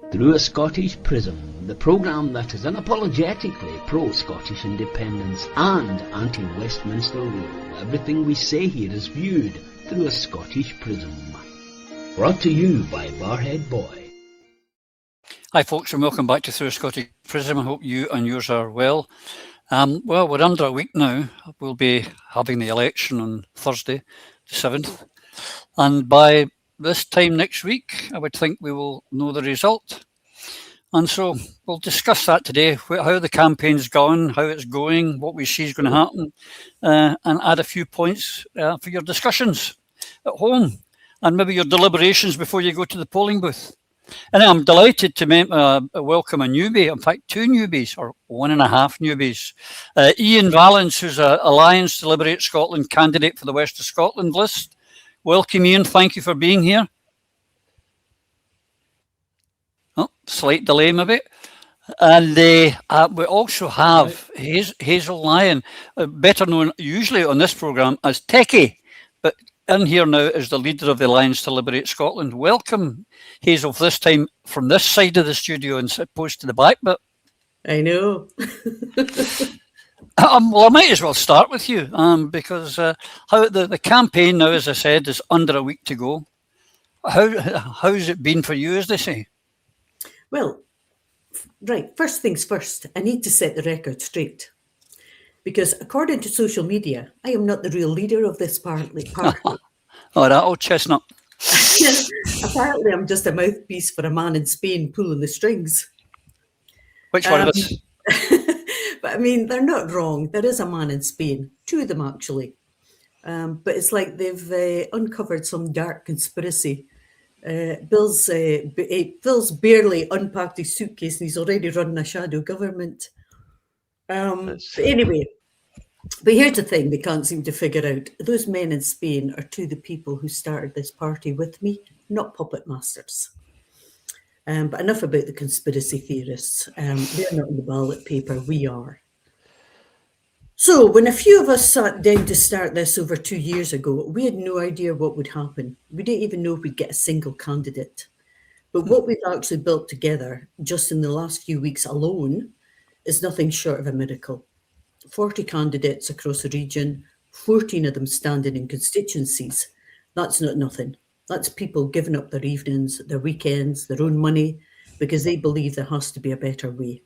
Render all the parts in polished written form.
Through a Scottish Prism, the programme that is unapologetically pro-Scottish independence and anti-Westminster rule. Everything we say here is viewed through a Scottish Prism. Brought to you by Barhead Boy. Hi folks, and welcome back to Through a Scottish Prism. I hope you and yours are well. Well, we're under a week now. We'll be having the election on Thursday, the 7th. And by this time next week, I would think we will know the result. And so we'll discuss that today, how the campaign's gone, how it's going, what we see is going to happen, and add a few points for your discussions at home and maybe your deliberations before you go to the polling booth. And I'm delighted to welcome a newbie, in fact, two newbies, or 1.5 newbies. Ian Valence, who's an Alliance to Liberate Scotland candidate for the West of Scotland list. Welcome, Ian. Thank you for being here. Oh, slight delay maybe. And we also have Hazel Lyon, better known usually on this programme as Techie, but in here now is the leader of the Alliance to Liberate Scotland. Welcome, Hazel, this time from this side of the studio as opposed to the back bit. I know. Well, I might as well start with you because how the campaign now, as I said, is under a week to go. How's it been for you, as they say? Well, right, first things first, I need to set the record straight. Because according to social media, I am not the real leader of this party. Oh, that old chestnut. Apparently, I'm just a mouthpiece for a man in Spain pulling the strings. Which one of us? But I mean, they're not wrong. There is a man in Spain, two of them actually. But it's like they've uncovered some dark conspiracy. Bill's barely unpacked his suitcase and he's already running a shadow government. But anyway, but here's the thing they can't seem to figure out. Those men in Spain are two of the people who started this party with me, not puppet masters. But enough about the conspiracy theorists. They're not in the ballot paper, we are. So when a few of us sat down to start this over 2 years ago, we had no idea what would happen. We didn't even know if we'd get a single candidate. But what we've actually built together just in the last few weeks alone is nothing short of a miracle. 40 candidates across the region, 14 of them standing in constituencies. That's not nothing. That's people giving up their evenings, their weekends, their own money, because they believe there has to be a better way.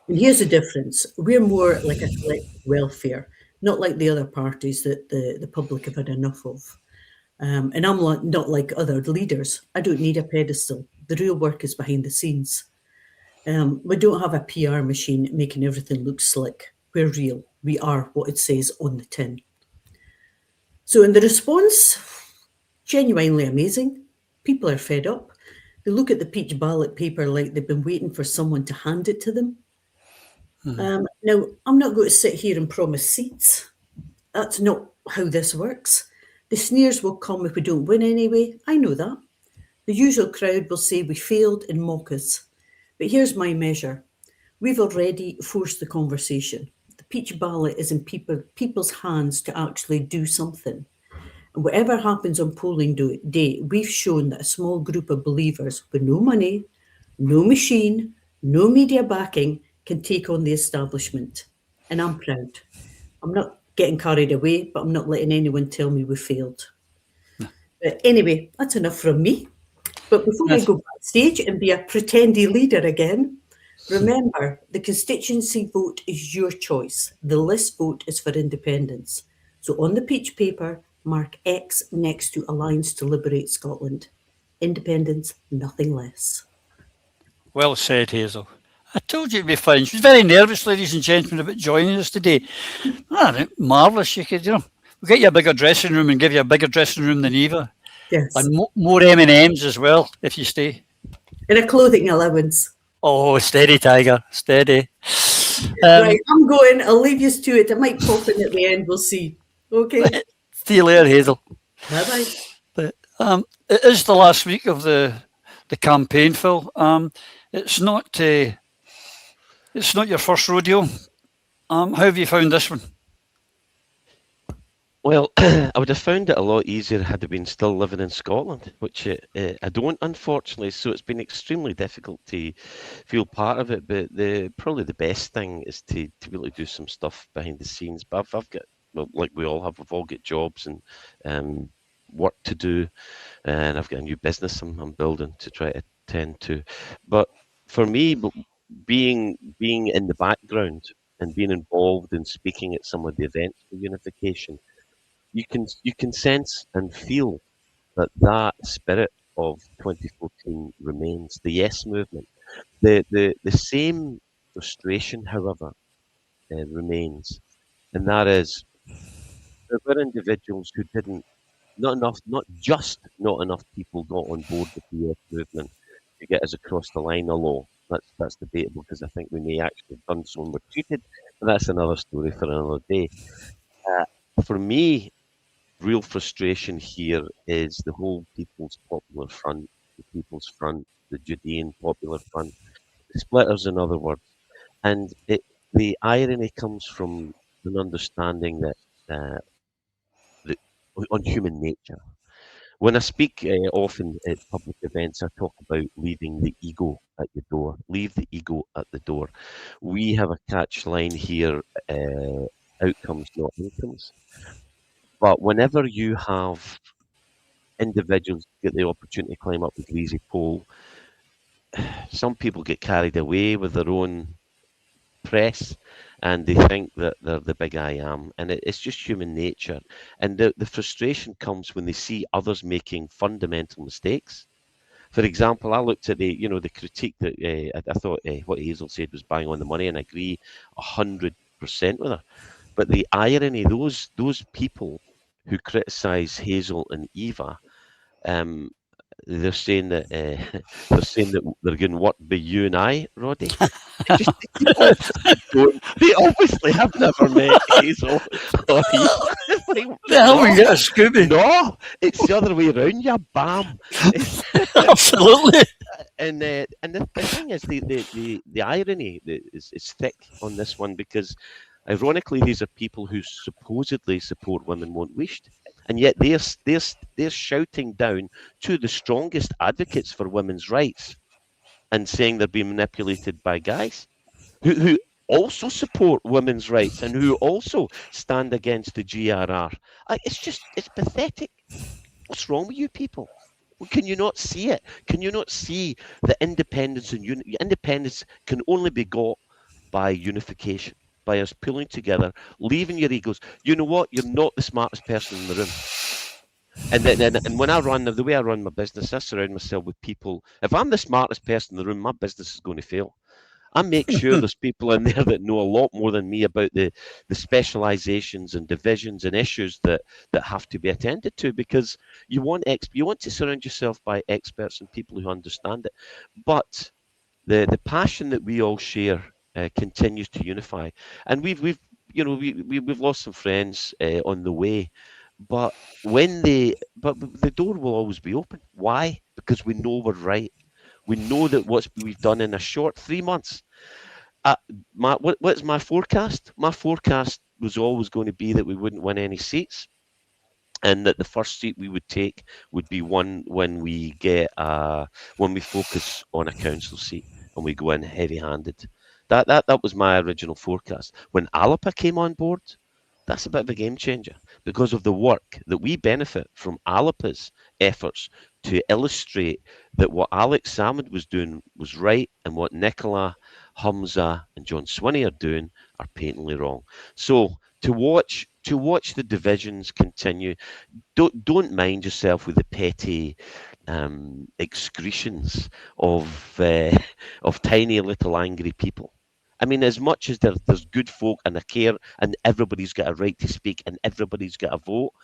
And here's the difference. We're more like a collective welfare, not like the other parties that the public have had enough of. And I'm not like other leaders. I don't need a pedestal. The real work is behind the scenes. We don't have a PR machine making everything look slick. We're real. We are what it says on the tin. So in the response, genuinely amazing. People are fed up. They look at the peach ballot paper like they've been waiting for someone to hand it to them. Now, I'm not going to sit here and promise seats. That's not how this works. The sneers will come if we don't win anyway. I know that. The usual crowd will say we failed and mock us. But here's my measure. We've already forced the conversation. The peach ballot is in people's hands to actually do something. And whatever happens on polling day, we've shown that a small group of believers with no money, no machine, no media backing can take on the establishment. And I'm proud. I'm not getting carried away, but I'm not letting anyone tell me we failed. No. But anyway, that's enough from me. But before we go backstage and be a pretendy leader again, remember, the constituency vote is your choice. The list vote is for independence. So on the peach paper, mark X next to Alliance to Liberate Scotland. Independence, nothing less. Well said, Hazel. I told you it'd be fine. She was very nervous, ladies and gentlemen, about joining us today. Marvellous. You could, we'll get you a bigger dressing room and give you a bigger dressing room than Eva. Yes. And more M&Ms as well, if you stay. And a clothing allowance. Oh, steady, Tiger. Steady. Right, I'm going. I'll leave you to it. I might pop in at the end. We'll see. Okay. See you later, Hazel. Bye-bye. But it is the last week of the campaign, Phil. It's not your first rodeo. How have you found this one? Well, I would have found it a lot easier had I been still living in Scotland, which I don't, unfortunately. So it's been extremely difficult to feel part of it. But probably the best thing is to be able to do some stuff behind the scenes. But I've got, well, like we all have, we've all got jobs and work to do, and I've got a new business I'm building to try to tend to. But for me, being in the background and being involved in speaking at some of the events for unification, you can sense and feel that spirit of 2014 remains. The Yes movement, the same frustration, however, remains, and that is there were individuals who didn't, not enough people got on board with the Yes movement to get us across the line. Although that's debatable because I think we may actually have done so and were cheated, but that's another story for another day. For me, real frustration here is the whole People's Popular Front, the People's Front, the Judean Popular Front, the splitters, in other words. And the irony comes from an understanding that uh, the, on human nature. When I speak often at public events, I talk about leaving the ego at the door. Leave the ego at the door. We have a catch line here: outcomes, not incomes. But whenever you have individuals get the opportunity to climb up the greasy pole, some people get carried away with their own press and they think that they're the big I am. And it's just human nature. And the frustration comes when they see others making fundamental mistakes. For example, I looked at the critique that I thought what Hazel said was bang on the money, and I agree 100% with her. But the irony, those people who criticise Hazel and Eva, um, they're saying that they're going to work by you and I, Roddy. They obviously don't. They obviously have never met Hazel or Eva. Like, They haven't got a Scooby. no, it's the other way around. You bam. Absolutely. And the thing is, the irony is thick on this one because, ironically, these are people who supposedly support women won't wished, and yet they're shouting down to the strongest advocates for women's rights and saying they're being manipulated by guys who also support women's rights and who also stand against the GRR. It's pathetic. What's wrong with you people? Well, can you not see it? Can you not see that independence and independence can only be got by unification, by us pulling together, leaving your egos? You know what? You're not the smartest person in the room. And when I run, the way I run my business, I surround myself with people. If I'm the smartest person in the room, my business is going to fail. I make sure there's people in there that know a lot more than me about the specializations and divisions and issues that have to be attended to, because you want to surround yourself by experts and people who understand it. But the passion that we all share continues to unify, and we've lost some friends on the way, but but the door will always be open. Why? Because we know we're right. We know that what we've done in a short 3 months. What's my forecast? My forecast was always going to be that we wouldn't win any seats, and that the first seat we would take would be one when we focus on a council seat and we go in heavy-handed. That was my original forecast. When Alapa came on board, that's a bit of a game changer because of the work that we benefit from Alapa's efforts to illustrate that what Alex Salmond was doing was right and what Nicola, Hamza and John Swinney are doing are patently wrong. So to watch the divisions continue, don't mind yourself with the petty excretions of tiny little angry people. I mean, as much as there's good folk and a care and everybody's got a right to speak and everybody's got a vote,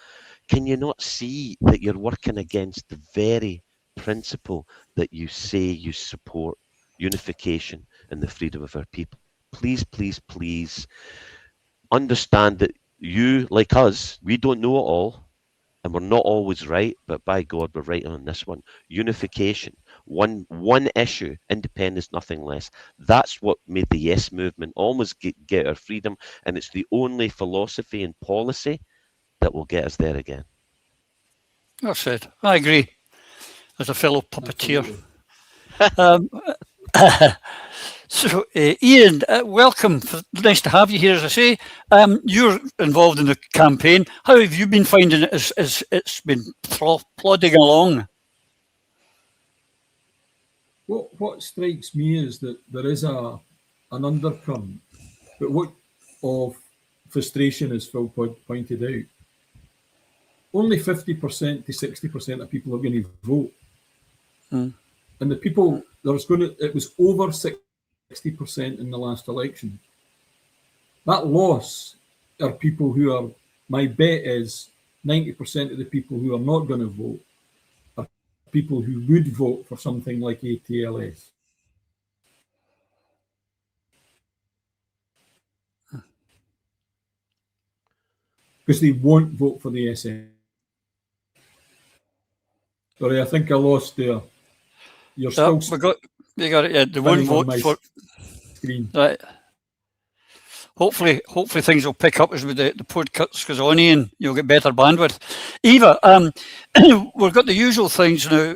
can you not see that you're working against the very principle that you say you support, unification and the freedom of our people? Please, please, please understand that you, like us, we don't know it all. And we're not always right, but by God, we're right on this one. Unification, one issue, independence, nothing less. That's what made the Yes movement almost get our freedom, and it's the only philosophy and policy that will get us there again. Well said. I agree. As a fellow puppeteer. So, Ian, welcome. Nice to have you here, as I say. You're involved in the campaign. How have you been finding it as it's been plodding along? What strikes me is that there is an undercurrent, but what of frustration, as Phil pointed out. Only 50% to 60% of people are going to vote. And the people, it was over 60% in the last election. That loss are people who are, my bet is 90% of the people who are not going to vote are people who would vote for something like ATLS. Because they won't vote for the SN. Sorry, I think I lost there. You're still. You got it. Yeah, they won't vote for. Screen. Right. Hopefully things will pick up as with the podcasts goes on, Ian. You'll get better bandwidth. Eva, we've got the usual things now.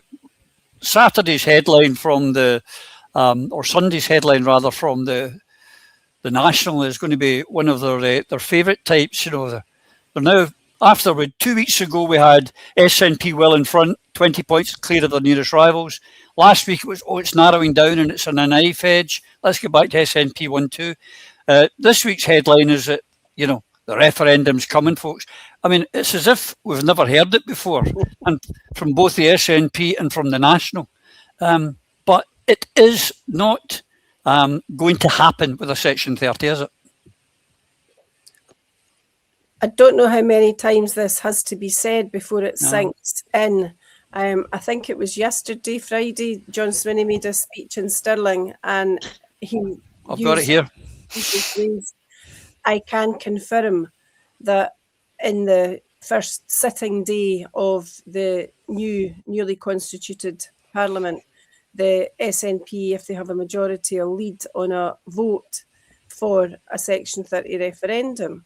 Saturday's headline from the, or Sunday's headline rather, from the National is going to be one of their favourite types. You know, they're now. After 2 weeks ago, we had SNP well in front, 20 points clear of their nearest rivals. Last week it was, it's narrowing down and it's on a knife edge. Let's get back to SNP 1-2. This week's headline is that, you know, the referendum's coming, folks. I mean, it's as if we've never heard it before, and from both the SNP and from the National. But it is not going to happen with a Section 30, is it? I don't know how many times this has to be said before it sinks in. I think it was yesterday, Friday, John Swinney made a speech in Stirling, and I've got it here. Phrase, I can confirm that in the first sitting day of the newly constituted Parliament, the SNP, if they have a majority, will lead on a vote for a Section 30 referendum.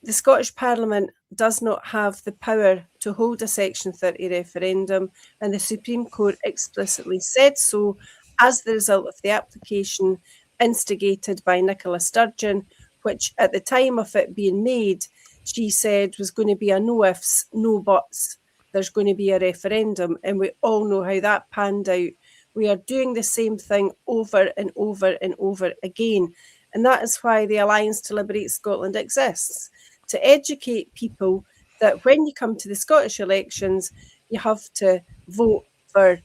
The Scottish Parliament does not have the power to hold a Section 30 referendum, and the Supreme Court explicitly said so as the result of the application instigated by Nicola Sturgeon, which at the time of it being made, she said was going to be a no ifs, no buts. There's going to be a referendum, and we all know how that panned out. We are doing the same thing over and over and over again, and that is why the Alliance to Liberate Scotland exists. To educate people that when you come to the Scottish elections, you have to vote for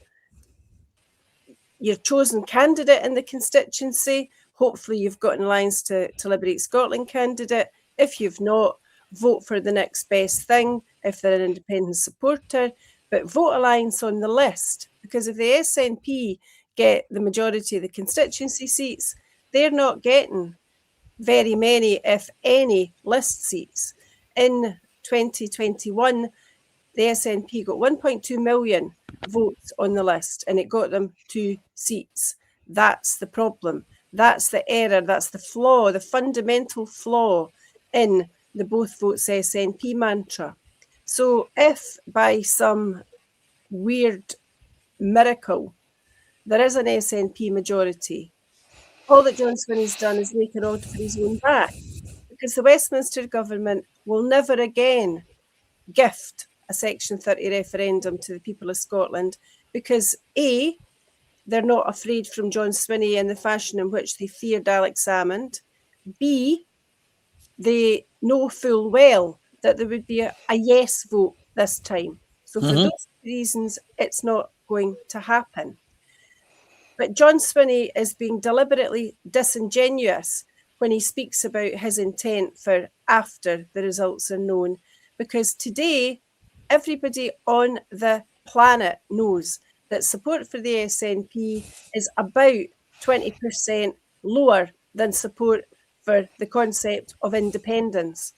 your chosen candidate in the constituency. Hopefully you've got an Alliance to Liberate Scotland candidate. If you've not, vote for the next best thing if they're an independent supporter, but vote Alliance on the list, because if the SNP get the majority of the constituency seats, they're not getting very many, if any, list seats. In 2021, the SNP got 1.2 million votes on the list, and it got them 2 seats. That's the problem. That's the error. That's the flaw, the fundamental flaw in the both votes SNP mantra. So if by some weird miracle there is an SNP majority, all that John Swinney's done is make an odd for his own back, because the Westminster government will never again gift a Section 30 referendum to the people of Scotland, because A, they're not afraid from John Swinney in the fashion in which they feared Alex Salmond. B, they know full well that there would be a yes vote this time. So for those reasons, it's not going to happen. But John Swinney is being deliberately disingenuous when he speaks about his intent for after the results are known, because today everybody on the planet knows that support for the SNP is about 20% lower than support for the concept of independence.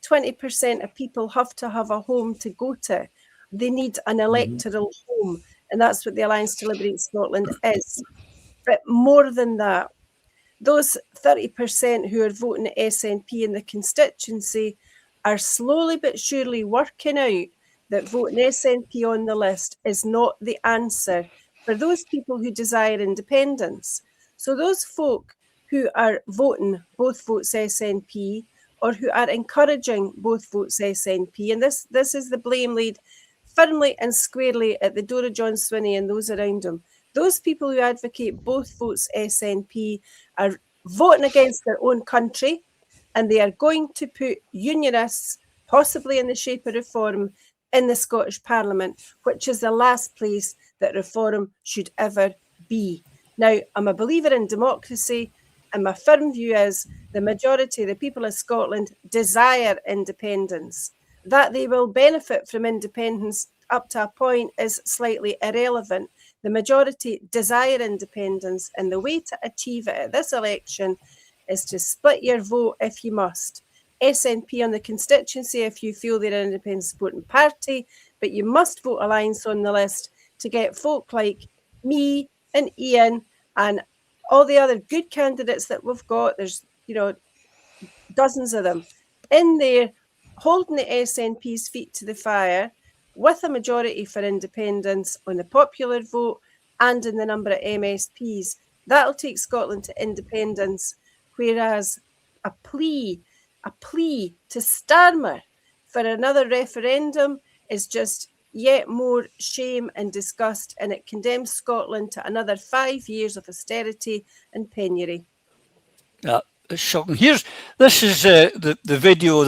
20% of people have to have a home to go to. They need an electoral home, and that's what the Alliance to Liberate Scotland is. But more than that, those 30% who are voting SNP in the constituency are slowly but surely working out that voting SNP on the list is not the answer for those people who desire independence. So those folk who are voting both votes SNP, or who are encouraging both votes SNP, and this is the blame laid firmly and squarely at the door of John Swinney and those around him. Those people who advocate both votes SNP are voting against their own country, and they are going to put unionists, possibly in the shape of reform, in the Scottish Parliament, which is the last place that reform should ever be. Now, I'm a believer in democracy, and my firm view is the majority of the people of Scotland desire independence. That they will benefit from independence up to a point is slightly irrelevant. The majority desire independence, and the way to achieve it at this election is to split your vote if you must. SNP on the constituency if you feel they're an independent supporting party, but you must vote Alliance on the list to get folk like me and Ian and all the other good candidates that we've got. There's, dozens of them in there holding the SNP's feet to the fire with a majority for independence on the popular vote and in the number of MSPs. That'll take Scotland to independence, whereas a plea to Starmer for another referendum is just yet more shame and disgust, and it condemns Scotland to another 5 years of austerity and penury. Yeah, it's shocking. This is the video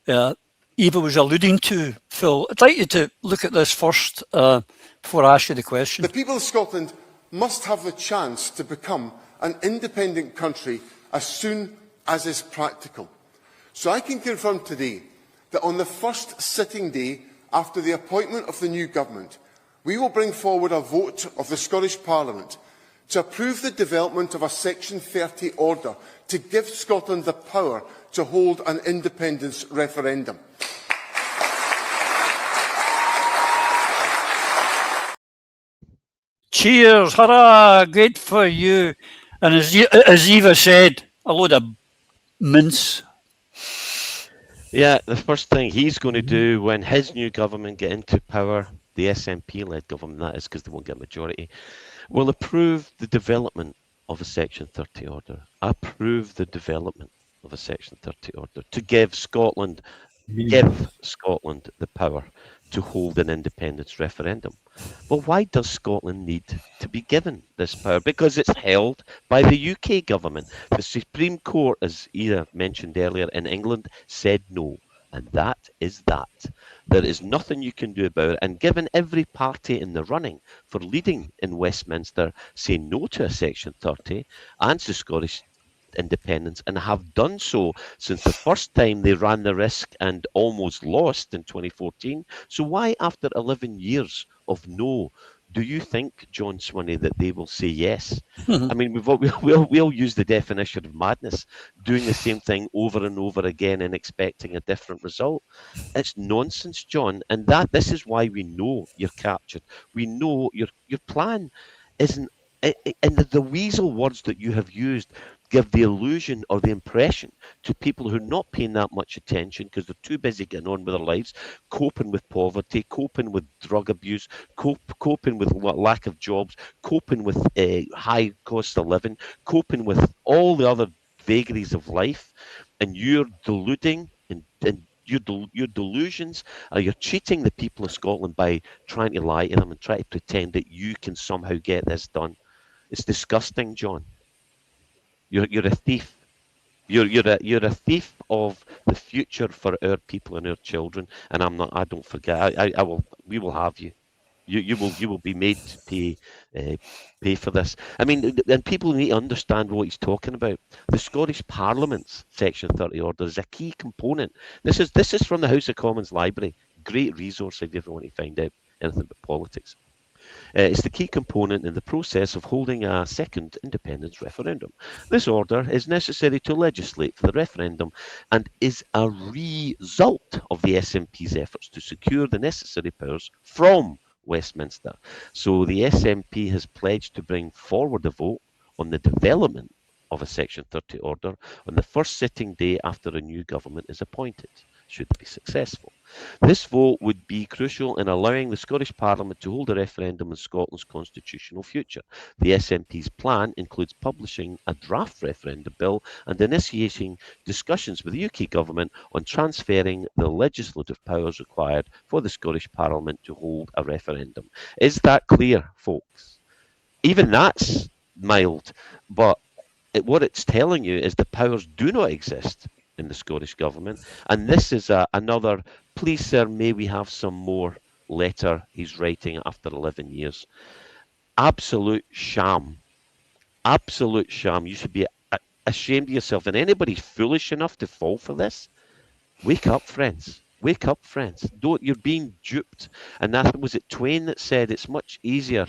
that Eva was alluding to, Phil. I'd like you to look at this first before I ask you the question. The people of Scotland must have the chance to become an independent country as soon as is practical. So I can confirm today that on the first sitting day after the appointment of the new government, we will bring forward a vote of the Scottish Parliament to approve the development of a Section 30 order to give Scotland the power to hold an independence referendum. Cheers, hurrah, great for you. And as Eva said, a load of mince. Yeah, the first thing he's going to do when his new government get into power, the SNP-led government, that is, because they won't get a majority, will approve the development of a Section 30 order. Approve the development of a Section 30 order to give Scotland the power to hold an independence referendum. Well, why does Scotland need to be given this power? Because it's held by the UK government. The Supreme Court, as Ida mentioned earlier, in England said no. And that is that. There is nothing you can do about it. And given every party in the running for leading in Westminster say no to a Section 30 and to Scottish independence, and have done so since the first time they ran the risk and almost lost in 2014. So why, after 11 years of no, do you think, John Swinney, that they will say yes? I mean, we'll use the definition of madness, doing the same thing over and over again and expecting a different result. It's nonsense, John, and this is why we know you're captured. We know your plan isn't, and the weasel words that you have used give the illusion or the impression to people who are not paying that much attention because they're too busy getting on with their lives, coping with poverty, coping with drug abuse, coping with lack of jobs, coping with high cost of living, coping with all the other vagaries of life, and you're deluding and your delusions, or you're cheating the people of Scotland by trying to lie to them and try to pretend that you can somehow get this done. It's disgusting, John. You're a thief. You're a thief of the future for our people and our children. And I don't forget. We will have you. You will be made to pay for this. I mean, and people need to understand what he's talking about. The Scottish Parliament's Section 30 order is a key component. This is from the House of Commons Library. Great resource if you ever want to find out anything about politics. It's the key component in the process of holding a second independence referendum. This order is necessary to legislate for the referendum and is a result of the SNP's efforts to secure the necessary powers from Westminster. So the SNP has pledged to bring forward a vote on the development of a Section 30 order on the first sitting day after a new government is appointed. should they be successful. This vote would be crucial in allowing the Scottish Parliament to hold a referendum on Scotland's constitutional future. The SNP's plan includes publishing a draft referendum bill and initiating discussions with the UK Government on transferring the legislative powers required for the Scottish Parliament to hold a referendum. Is that clear, folks? Even that's mild, but what it's telling you is the powers do not exist in the Scottish Government, and this is another, please sir, may we have some more letter he's writing after 11 years. Absolute sham. Absolute sham. You should be ashamed of yourself, and anybody foolish enough to fall for this, wake up, friends. Wake up, friends. You're being duped. And that was it Twain that said it's much easier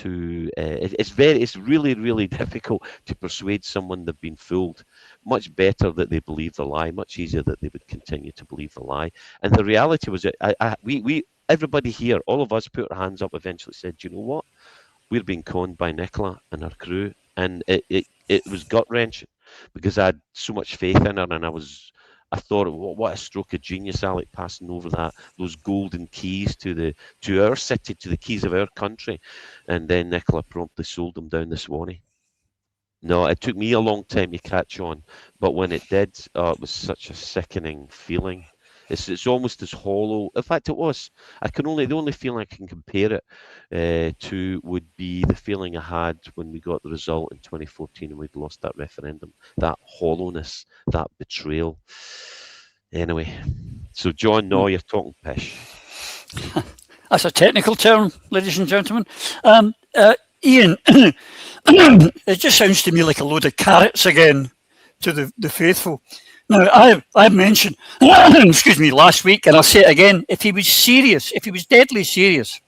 it's really, really difficult to persuade someone they've been fooled. Much better that they believe the lie, much easier that they would continue to believe the lie. And the reality was that everybody here, all of us put our hands up, eventually said, you know what? We're being conned by Nicola and her crew. And it was gut-wrenching because I had so much faith in her, and I thought, what a stroke of genius, Alec, passing over those golden keys to our city, to the keys of our country. And then Nicola promptly sold them down the Swinney. No, it took me a long time to catch on, but when it did, it was such a sickening feeling. It's almost as hollow. In fact, it was. The only feeling I can compare it to would be the feeling I had when we got the result in 2014 and we'd lost that referendum. That hollowness, that betrayal. Anyway, so John, no, you're talking pish. That's a technical term, ladies and gentlemen. Ian, it just sounds to me like a load of carrots again to the faithful. Now, I've mentioned, excuse me, last week, and I'll say it again, if he was serious, if he was deadly serious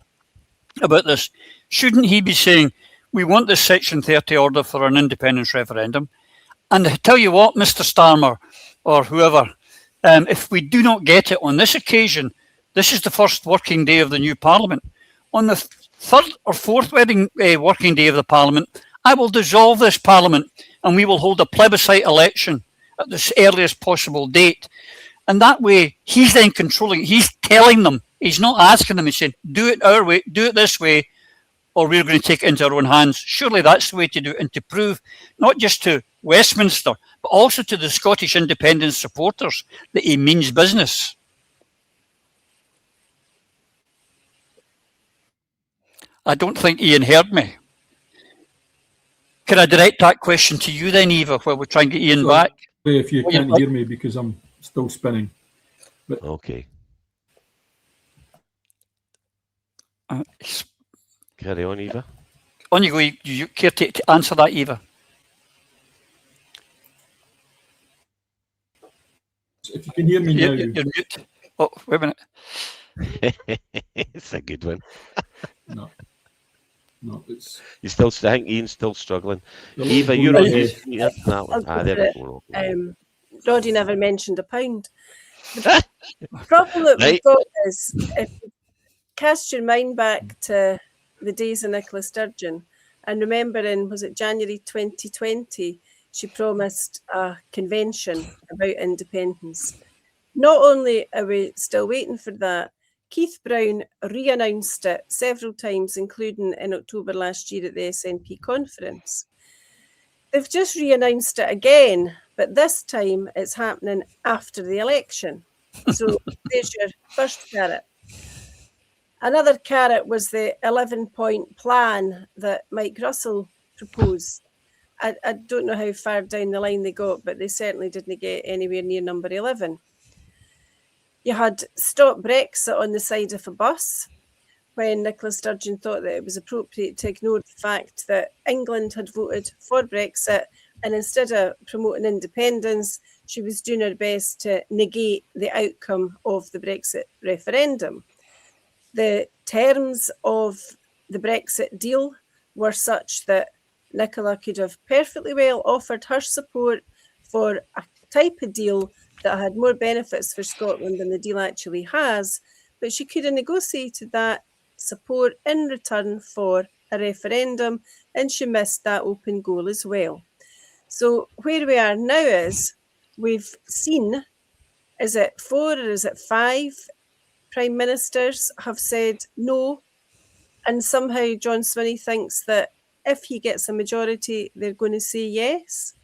about this, shouldn't he be saying, we want this Section 30 order for an independence referendum? And I tell you what, Mr. Starmer, or whoever, if we do not get it on this occasion, this is the first working day of the new Parliament. On the third or fourth working day of the Parliament, I will dissolve this Parliament and we will hold a plebiscite election at the earliest possible date. And that way, he's then controlling, he's telling them, he's not asking them, he's saying, do it our way, do it this way, or we're going to take it into our own hands. Surely that's the way to do it, and to prove, not just to Westminster, but also to the Scottish independence supporters, that he means business. I don't think Ian heard me. Can I direct that question to you then, Eva, while we try and get Ian back? If you can't hear me because I'm still spinning. But okay. Carry on, Eva. On you go. You care to answer that, Eva? If you can hear me now. You're mute. Oh, wait a minute. It's a good one. No, it's... I think Ian's still struggling. Eva, you're on that one. There we go. Roddy never mentioned a pound. The problem that we've got is, if you cast your mind back to the days of Nicola Sturgeon, and remember was it January 2020, she promised a convention about independence. Not only are we still waiting for that, Keith Brown re-announced it several times, including in October last year at the SNP conference. They've just re-announced it again, but this time it's happening after the election. So there's your first carrot. Another carrot was the 11-point plan that Mike Russell proposed. I don't know how far down the line they got, but they certainly didn't get anywhere near number 11. You had Stop Brexit on the side of a bus, when Nicola Sturgeon thought that it was appropriate to ignore the fact that England had voted for Brexit, and instead of promoting independence, she was doing her best to negate the outcome of the Brexit referendum. The terms of the Brexit deal were such that Nicola could have perfectly well offered her support for a type of deal that had more benefits for Scotland than the deal actually has, but she could have negotiated that support in return for a referendum, and she missed that open goal as well. So where we are now is, we've seen is it 4 or is it 5 Prime Ministers have said no? And somehow John Swinney thinks that if he gets a majority, they're going to say yes.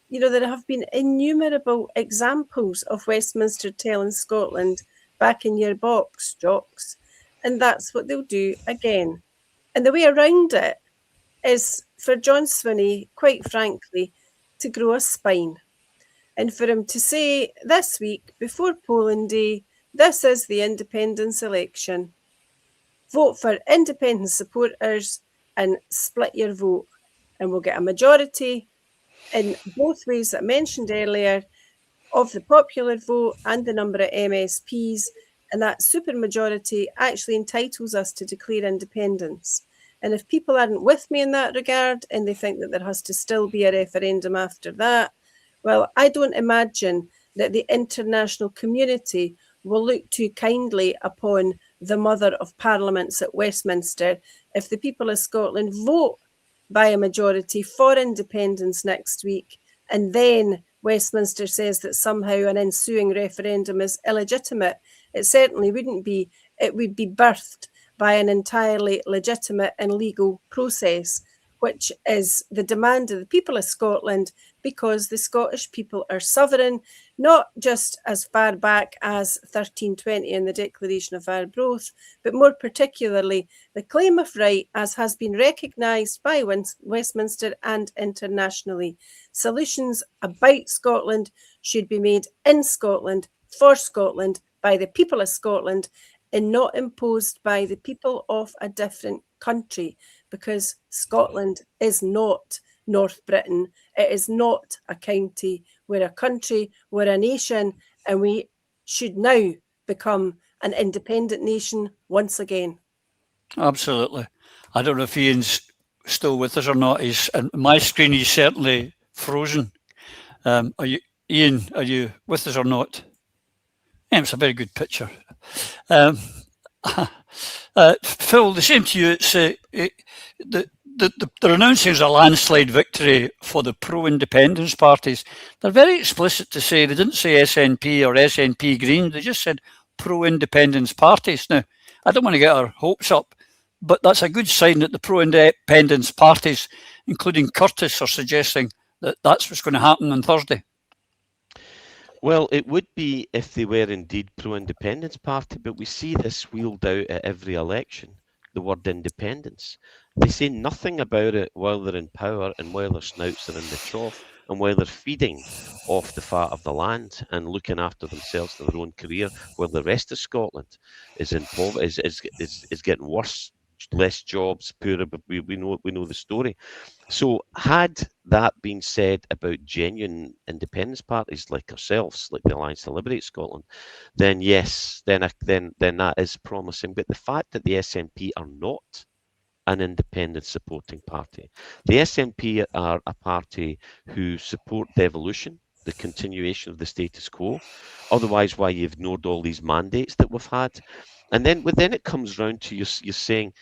You know, there have been innumerable examples of Westminster telling Scotland, back in your box, jocks. And that's what they'll do again. And the way around it is for John Swinney, quite frankly, to grow a spine. And for him to say this week, before polling day, this is the independence election. Vote for independent supporters and split your vote. And we'll get a majority in both ways that I mentioned earlier of the popular vote and the number of MSPs. And that supermajority actually entitles us to declare independence. And if people aren't with me in that regard and they think that there has to still be a referendum after that, well, I don't imagine that the international community will look too kindly upon the mother of parliaments at Westminster if the people of Scotland vote by a majority for independence next week, and then Westminster says that somehow an ensuing referendum is illegitimate. It certainly wouldn't be. It would be birthed by an entirely legitimate and legal process, which is the demand of the people of Scotland, because the Scottish people are sovereign, not just as far back as 1320 in the Declaration of Arbroath, but more particularly the claim of right as has been recognised by Westminster and internationally. Solutions about Scotland should be made in Scotland, for Scotland, by the people of Scotland, and not imposed by the people of a different country, because Scotland is not North Britain. It is not a county. We're a country, we're a nation, and we should now become an independent nation once again. Absolutely. I don't know if Ian's still with us or not. He's on my screen. He's certainly frozen. Are you, Ian? Are you with us or not? Yeah, it's a very good picture. Phil, the same to you. They're announcing a landslide victory for the pro-independence parties. They're very explicit to say, they didn't say SNP or SNP Green, they just said pro-independence parties. Now, I don't want to get our hopes up, but that's a good sign that the pro-independence parties, including Curtis, are suggesting that that's what's going to happen on Thursday. Well, it would be if they were indeed pro-independence party, but we see this wheeled out at every election, the word independence. They say nothing about it while they're in power and while their snouts are in the trough and while they're feeding off the fat of the land and looking after themselves to their own career, while the rest of Scotland is in poverty, is getting worse, less jobs, poorer. But we know the story. So had that been said about genuine independence parties like ourselves, like the Alliance to Liberate Scotland, then yes, then that is promising. But the fact that the SNP are not an independent supporting party, the SNP are a party who support devolution, the continuation of the status quo. Otherwise, why you've ignored all these mandates that we've had? And then it comes round to you're saying,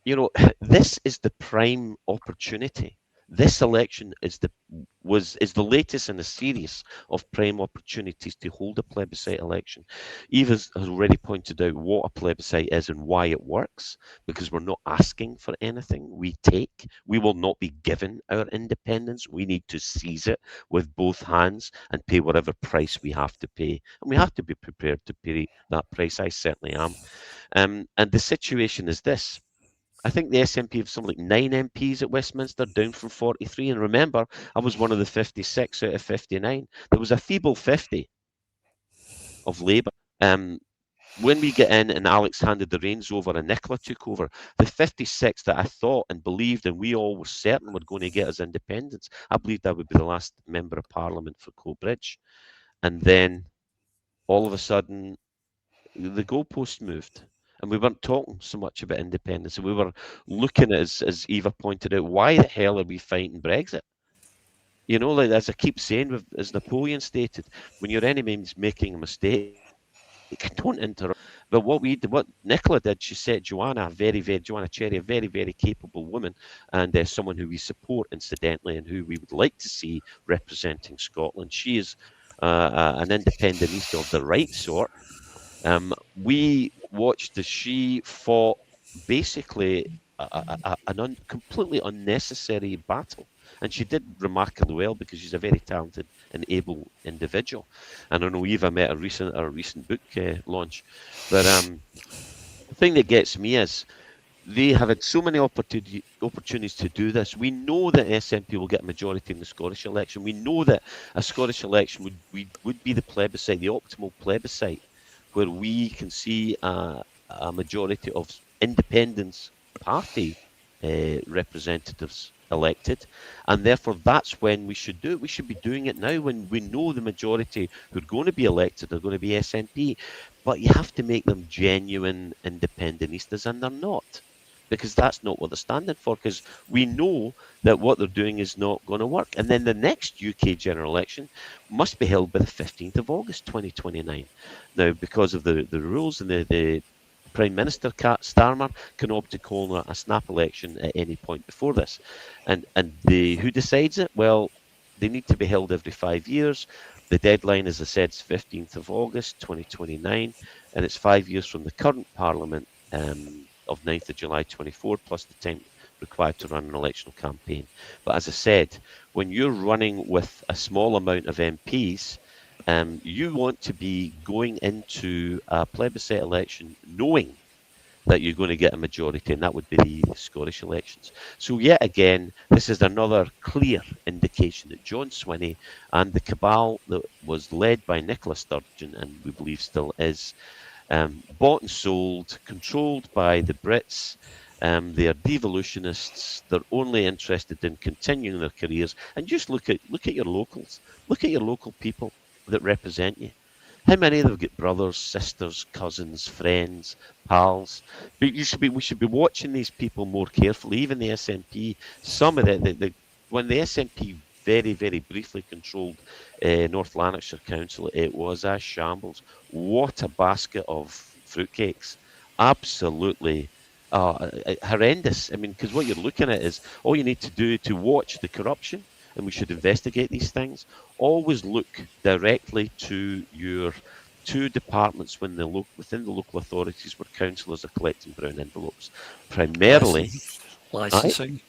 you know, this is the prime opportunity. This election is the latest in a series of prime opportunities to hold a plebiscite election. Eva has already pointed out what a plebiscite is and why it works, because we're not asking for anything. We will not be given our independence. We need to seize it with both hands and pay whatever price we have to pay. And we have to be prepared to pay that price. I certainly am. And the situation is this. I think the SNP have something like 9 MPs at Westminster, down from 43. And remember, I was one of the 56 out of 59. There was a feeble 50 of Labour. When we get in and Alex handed the reins over and Nicola took over, the 56 that I thought and believed and we all were certain were going to get us independence, I believed that would be the last member of Parliament for Coatbridge. And then all of a sudden, the goalpost moved. And we weren't talking so much about independence. And we were looking at, as Eva pointed out, why the hell are we fighting Brexit? You know, like as I keep saying, as Napoleon stated, when your enemy is making a mistake, don't interrupt. But what Nicola did, she said, Joanna Cherry, a very, very capable woman, and someone who we support, incidentally, and who we would like to see representing Scotland. She is an independentista of the right sort. We watched as she fought basically an completely unnecessary battle. And she did remarkably well because she's a very talented and able individual. And I know Eva met a recent book launch. But the thing that gets me is they have had so many opportunities to do this. We know that SNP will get a majority in the Scottish election. We know that a Scottish election would be the plebiscite, the optimal plebiscite, where we can see a majority of Independence Party representatives elected, and therefore that's when we should do it. We should be doing it now when we know the majority who are going to be elected are going to be SNP, but you have to make them genuine independentistas, and they're not, because that's not what they're standing for, because we know that what they're doing is not going to work. And then the next UK general election must be held by the 15th of August 2029. Now, because of the rules, and the Prime Minister Starmer can opt to call a snap election at any point before this. And who decides it? Well, they need to be held every 5 years. The deadline, as I said, is 15th of August 2029, and it's 5 years from the current Parliament of 9th of July 24, plus the time required to run an electoral campaign. But as I said, when you're running with a small amount of MPs, you want to be going into a plebiscite election knowing that you're going to get a majority, and that would be the Scottish elections. So yet again, this is another clear indication that John Swinney and the cabal that was led by Nicola Sturgeon, and we believe still is, bought and sold, controlled by the Brits. They are devolutionists. They're only interested in continuing their careers. And just look at your locals. Look at your local people that represent you. How many of them get brothers, sisters, cousins, friends, pals? But we should be watching these people more carefully. Even the SNP, some of when the SNP very, very briefly controlled North Lanarkshire Council, it was a shambles. What a basket of fruitcakes. Absolutely horrendous. I mean, because what you're looking at is all you need to do to watch the corruption, and we should investigate these things. Always look directly to your two departments within the local authorities where councillors are collecting brown envelopes. Primarily... Licensing.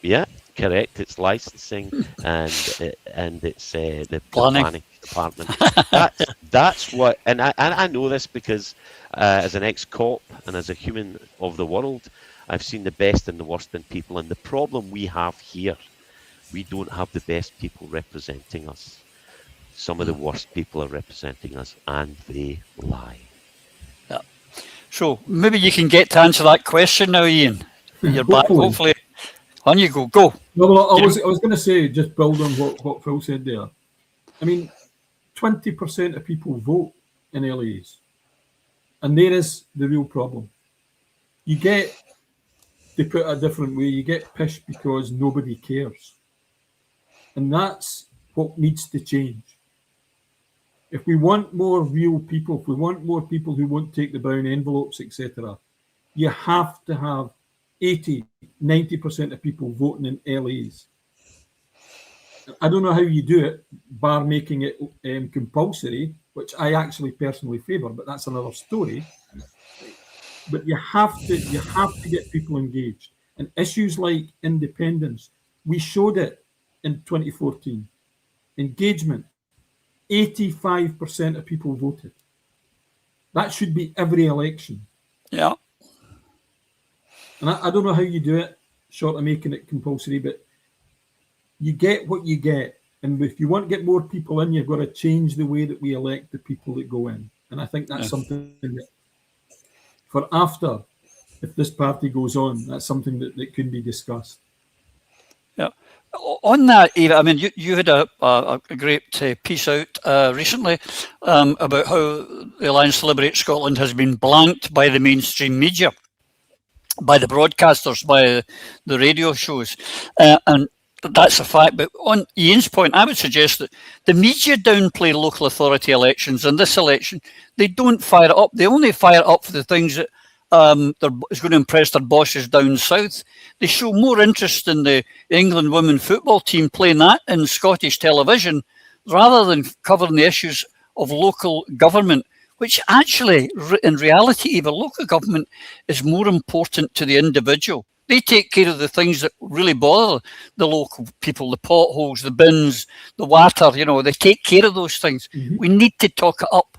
Yeah, correct. It's licensing and it's the planning department. That's what, and I know this because as an ex-cop and as a human of the world, I've seen the best and the worst in people. And the problem we have here, we don't have the best people representing us. Some of the worst people are representing us, and they lie. Yeah. So maybe you can get to answer that question now, Ian. You're back, hopefully. On you go. Go. Well, I was going to say, just build on what Phil said there. I mean, 20% of people vote in LAs, and there is the real problem. You get, to put it a different way, you get pissed because nobody cares. And that's what needs to change. If we want more real people, if we want more people who won't take the brown envelopes, etc., you have to have 80, 90% of people voting in LAs. I don't know how you do it, bar making it compulsory, which I actually personally favour, but that's another story. But you have to get people engaged. And issues like independence, we showed it in 2014. Engagement, 85% of people voted. That should be every election. Yeah. And I don't know how you do it, short of making it compulsory, but you get what you get. And if you want to get more people in, you've got to change the way that we elect the people that go in. And I think that's something that, for after, if this party goes on, that's something that can be discussed. Yeah. On that, Eva, I mean, you had a great piece out recently about how the Alliance Liberate Scotland has been blanked by the mainstream media, by the broadcasters, by the radio shows, and that's a fact. But on Ian's point, I would suggest that the media downplay local authority elections, and this election, they don't fire it up. They only fire it up for the things that is going to impress their bosses down south. They show more interest in the England women football team playing that in Scottish television rather than covering the issues of local government, which actually, in reality, even local government is more important to the individual. They take care of the things that really bother the local people, the potholes, the bins, the water, you know, they take care of those things. Mhm. We need to talk it up.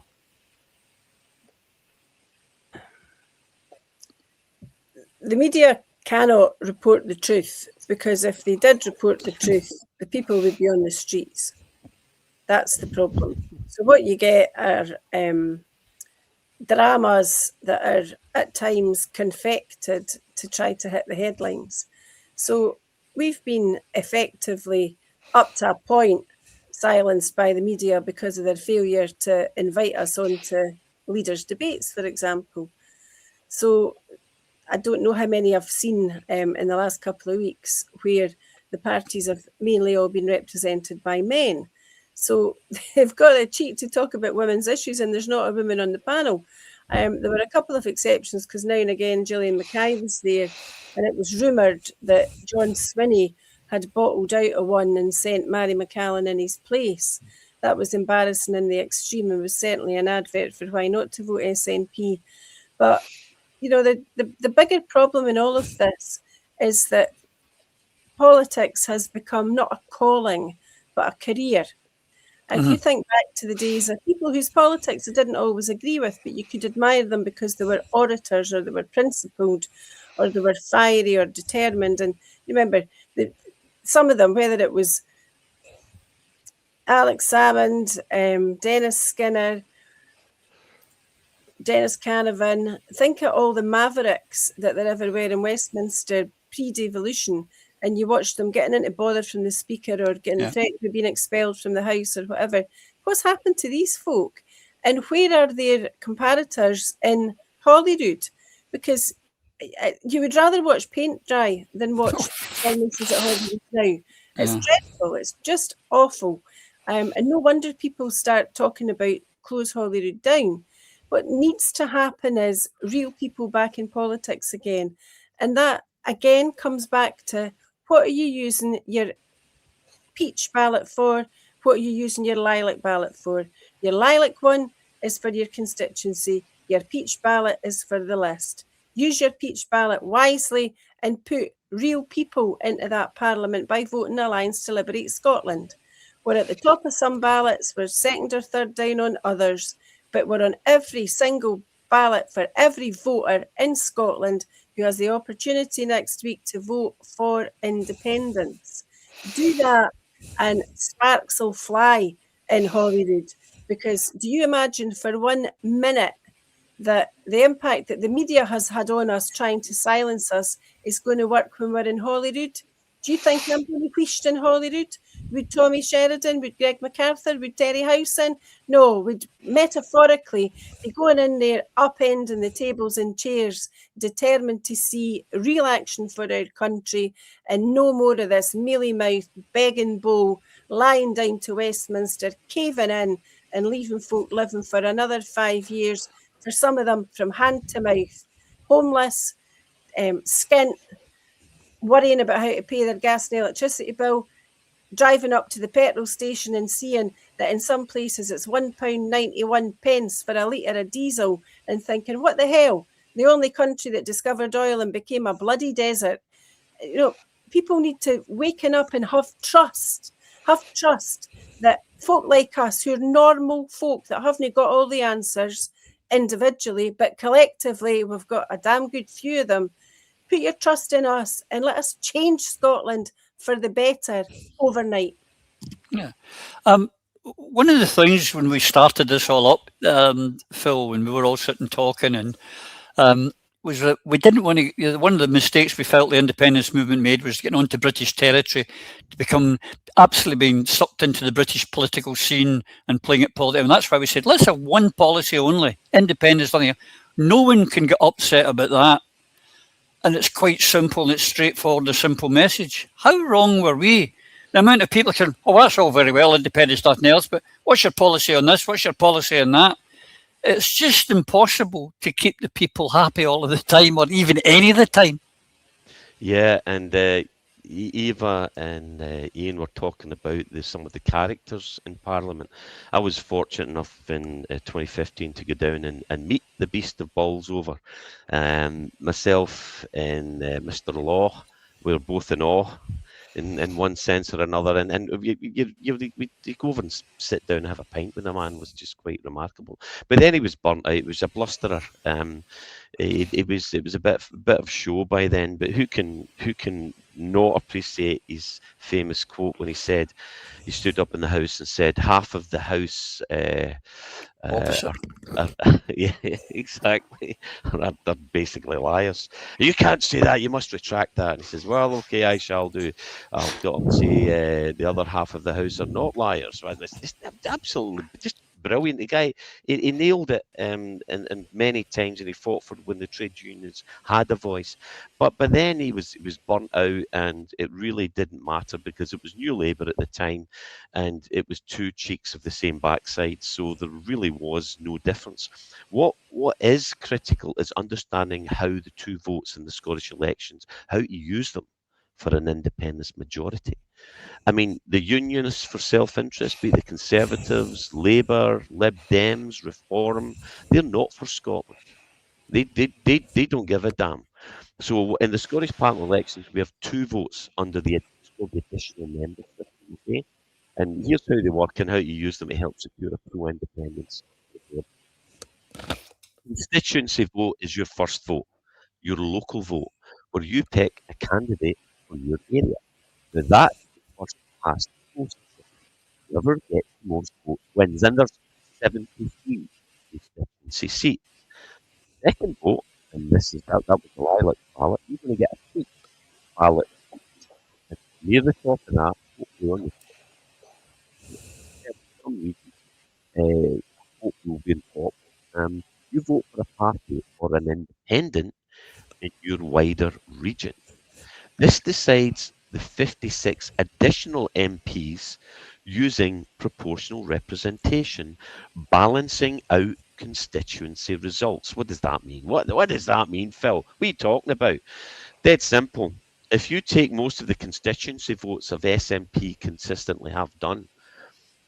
The media cannot report the truth, because if they did report the truth, the people would be on the streets. That's the problem. So what you get are dramas that are at times confected to try to hit the headlines. So we've been effectively, up to a point, silenced by the media because of their failure to invite us onto leaders' debates, for example. So I don't know how many I've seen in the last couple of weeks where the parties have mainly all been represented by men. So they've got the cheek to talk about women's issues, and there's not a woman on the panel. There were a couple of exceptions, because now and again Gillian Mackay was there, and it was rumoured that John Swinney had bottled out a one and sent Mary McCallan in his place. That was embarrassing in the extreme, and was certainly an advert for why not to vote SNP. But you know, the bigger problem in all of this is that politics has become not a calling, but a career. If you think back to the days of people whose politics I didn't always agree with, but you could admire them because they were orators, or they were principled, or they were fiery or determined. And you remember some of them, whether it was Alex Salmond, Dennis Skinner, Dennis Canavan, think of all the mavericks that they're everywhere in Westminster pre-devolution, and you watch them getting into bother from the Speaker, or getting threatened with being expelled from the House or whatever. What's happened to these folk? And where are their comparators in Holyrood? Because you would rather watch paint dry than watch performances at Holyrood now. It's dreadful. It's just awful. And no wonder people start talking about close Holyrood down. What needs to happen is real people back in politics again. And that, again, comes back to, what are you using your peach ballot for? What are you using your lilac ballot for? Your lilac one is for your constituency. Your peach ballot is for the list. Use your peach ballot wisely and put real people into that parliament by voting Alliance to Liberate Scotland. We're at the top of some ballots, we're second or third down on others, but we're on every single ballot for every voter in Scotland who has the opportunity next week to vote for independence. Do that and sparks will fly in Holyrood. Because do you imagine for 1 minute that the impact that the media has had on us trying to silence us is going to work when we're in Holyrood? Do you think I'm going to be wheeshed in Holyrood? Would Tommy Sheridan, would Greg MacArthur, would Terry Howson? No, would metaphorically be going in there, upending the tables and chairs, determined to see real action for our country and no more of this mealy-mouthed, begging bowl, lying down to Westminster, caving in and leaving folk living for another 5 years, for some of them from hand to mouth, homeless, skint, worrying about how to pay their gas and electricity bill, driving up to the petrol station and seeing that in some places it's £1.91 for a litre of diesel, and thinking, what the hell? The only country that discovered oil and became a bloody desert. You know, people need to waken up and have trust that folk like us, who are normal folk that haven't got all the answers individually, but collectively we've got a damn good few of them. Put your trust in us and let us change Scotland for the better overnight. Yeah. One of the things when we started this all up, Phil, when we were all sitting talking, and was that we didn't want to, one of the mistakes we felt the independence movement made was getting onto British territory, to become absolutely being sucked into the British political scene and playing it politics. And that's why we said, let's have one policy only, independence. No one can get upset about that. And it's quite simple and it's straightforward, a simple message. How wrong were we? The amount of people can, oh, that's all very well, independence, nothing else, but what's your policy on this? What's your policy on that? It's just impossible to keep the people happy all of the time, or even any of the time. Yeah, and Eva and Ian were talking about some of the characters in Parliament. I was fortunate enough in 2015 to go down and meet the Beast of Bolsover. Myself and Mr. Law were both in awe in one sense or another. And you go over and sit down and have a pint with the man was just quite remarkable. But then he was burnt out. He was a blusterer. It was a bit of show by then. But who can not appreciate his famous quote when he said, he stood up in the House and said, half of the House Opposite. yeah, exactly. They're basically liars. You can't say that. You must retract that. And he says, well, okay, I shall do. I'll go and say the other half of the House are not liars. It's absolutely just brilliant. The guy, he nailed it and many times, and he fought for when the trade unions had a voice. But then he was burnt out, and it really didn't matter because it was New Labour at the time, and it was two cheeks of the same backside. So there really was no difference. What is critical is understanding how the two votes in the Scottish elections, how to use them for an independence majority. I mean, the Unionists for self-interest, be the Conservatives, Labour, Lib Dems, Reform, they're not for Scotland. They don't give a damn. So in the Scottish Parliament elections, we have two votes under the additional member system, okay? And here's how they work and how you use them to help secure a pro-independence. Constituency vote is your first vote, your local vote, where you pick a candidate for your area. Now that is the first past the post. Whoever gets the most votes wins, and there's 73 constituency seats. Second vote, and this is that was the lilac ballot, you're going to get a pink ballot. And near the top of that, hopefully on the top, for some reason, vote will be on top. You vote for a party or an independent in your wider region. This decides the 56 additional MPs using proportional representation, balancing out constituency results. What does that mean? What does that mean, Phil? What are you talking about? Dead simple. If you take most of the constituency votes of SNP consistently have done,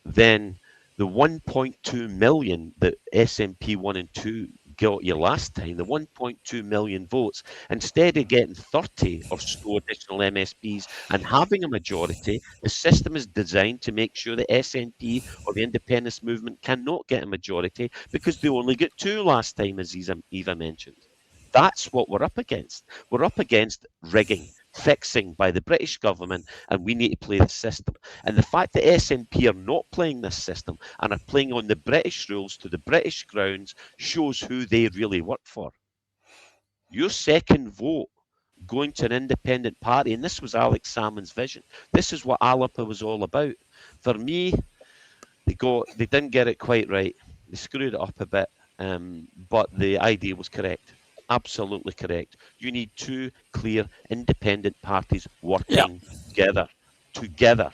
then the 1.2 million that SNP 1 and 2 got you last time, the 1.2 million votes, instead of getting 30 or so additional MSPs and having a majority, the system is designed to make sure that SNP or the independence movement cannot get a majority because they only got 2 last time, as Eva mentioned. That's what we're up against. We're up against rigging, fixing by the British government, and we need to play the system. And the fact that SNP are not playing this system and are playing on the British rules to the British grounds shows who they really work for. Your second vote going to an independent party, and this was Alex Salmond's vision. This is what Alapa was all about. For me, they didn't get it quite right. They screwed it up a bit, but the idea was correct. Absolutely correct. You need 2 clear independent parties working together.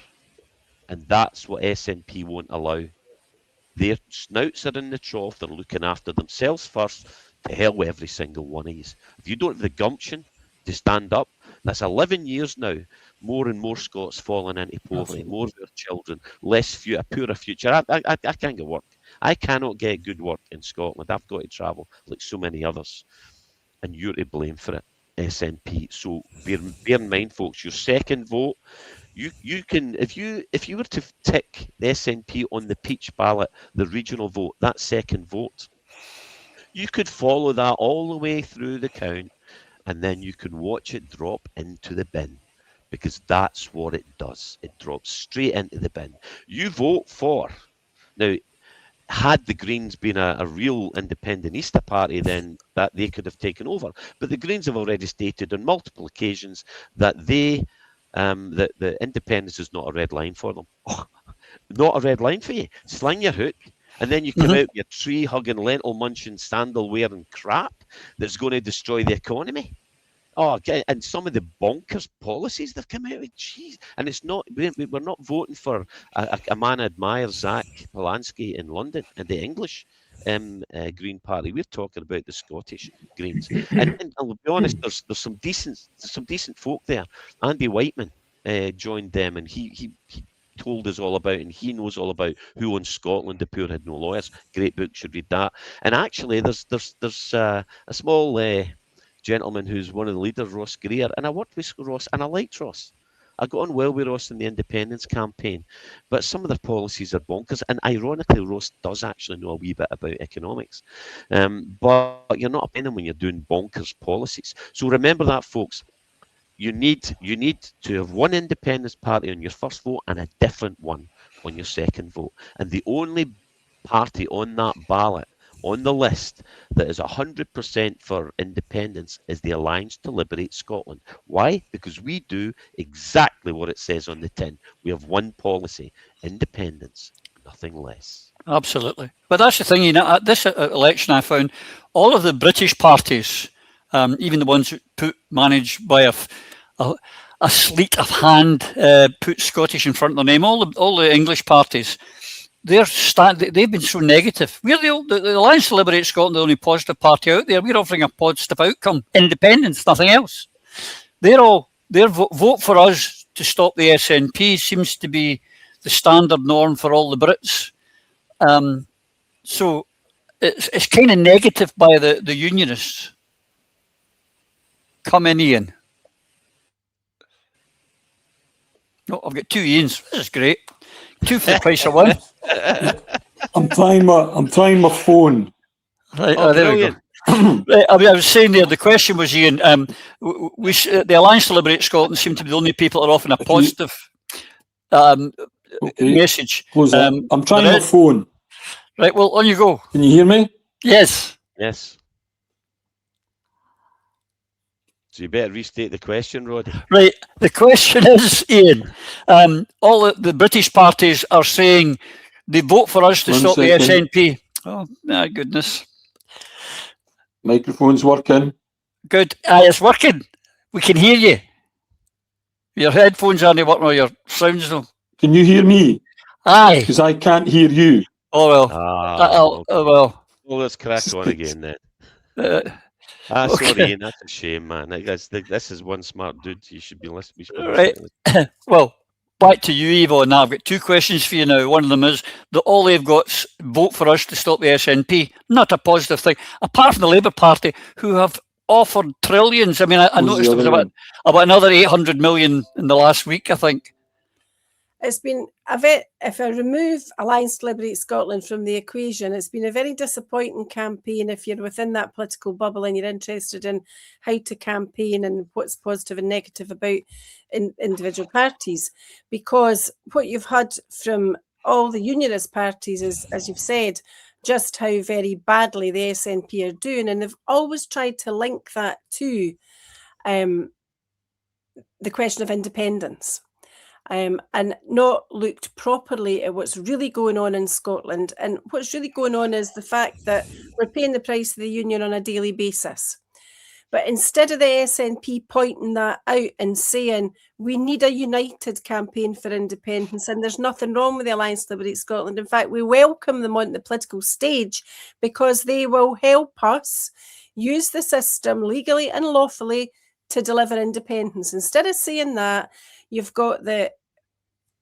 And that's what SNP won't allow. Their snouts are in the trough. They're looking after themselves first. To hell with every single one of you. If you don't have the gumption to stand up, that's 11 years now. More and more Scots falling into poverty, more of their children, a poorer future. I can't get work. I cannot get good work in Scotland. I've got to travel like so many others. And you're to blame for it, SNP. So bear in mind, folks, your second vote, you can, if you were to tick the SNP on the peach ballot, the regional vote, that second vote, you could follow that all the way through the count, and then you can watch it drop into the bin, because that's what it does. It drops straight into the bin. You vote for. Now, had the Greens been a real independentista party, then that they could have taken over. But the Greens have already stated on multiple occasions that that the independence is not a red line for them. Oh, not a red line for you. Sling your hook, and then you come out with your tree-hugging, lentil-munching, sandal-wearing crap that's going to destroy the economy. Oh, and some of the bonkers policies they've come out with, jeez. And it's not, we're not voting for a man who admires Zach Polanski in London and the English. Green Party. We're talking about the Scottish Greens, and I'll be honest, there's some decent folk there. Andy Whiteman joined them, and he told us all about, and he knows all about Who Owns Scotland. The Poor Had No Lawyers. Great book, should read that. And actually, there's a small gentleman who's one of the leaders, Ross Greer, and I worked with Ross, and I liked Ross. I got on well with Ross in the independence campaign, but some of their policies are bonkers. And ironically, Ross does actually know a wee bit about economics. But you're not a when you're doing bonkers policies. So remember that, folks. You need to have one independence party on your first vote and a different one on your second vote. And the only party on that ballot, on the list, that is 100% for independence is the Alliance to Liberate Scotland. Why? Because we do exactly what it says on the tin. We have one policy: independence, nothing less. Absolutely. But that's the thing, at this election I found all of the British parties, even the ones managed by a sleet of hand, put Scottish in front of their name, all the English parties, they've been so negative. We're the Alliance to Liberate Scotland, the only positive party out there. We're offering a positive outcome: independence, nothing else. Their vote for us to stop the SNP seems to be the standard norm for all the Brits. So it's kind of negative by the unionists. Come in, Ian. No, I've got two Ians. This is great. Two for the price of one. I'm trying my phone. Right, there we go. Right, I was saying there, the question was, Ian, the Alliance to Liberate Scotland seem to be the only people that are offering a positive message. I'm trying my phone. Right, well, on you go. Can you hear me? Yes. Yes. So you better restate the question, Roddy. Right. The question is, Ian, all the British parties are saying they vote for us to stop the SNP. Oh, my goodness. Microphone's working. Good. It's working. We can hear you. Your headphones aren't working, or your sounds though. Can you hear me? Aye. Because I can't hear you. Oh, well. Okay. Oh, well. Well, let's crack on again then. Okay. Sorry, Ian, that's a shame, man. This is one smart dude. You should be listening. Right. Well, back to you, Eva. Now I've got two questions for you now. One of them is that all they've got vote for us to stop the SNP. Not a positive thing. Apart from the Labour Party, who have offered trillions. I mean, I noticed there was about another 800 million in the last week, I think. It's been if I remove Alliance to Liberate Scotland from the equation, it's been a very disappointing campaign if you're within that political bubble and you're interested in how to campaign and what's positive and negative about individual parties. Because what you've had from all the unionist parties is, as you've said, just how very badly the SNP are doing. And they've always tried to link that to the question of independence. And not looked properly at what's really going on in Scotland. And what's really going on is the fact that we're paying the price of the union on a daily basis. But instead of the SNP pointing that out and saying we need a united campaign for independence, and there's nothing wrong with the Alliance to Liberate Scotland. In fact, we welcome them on the political stage because they will help us use the system legally and lawfully to deliver independence. Instead of saying that, you've got the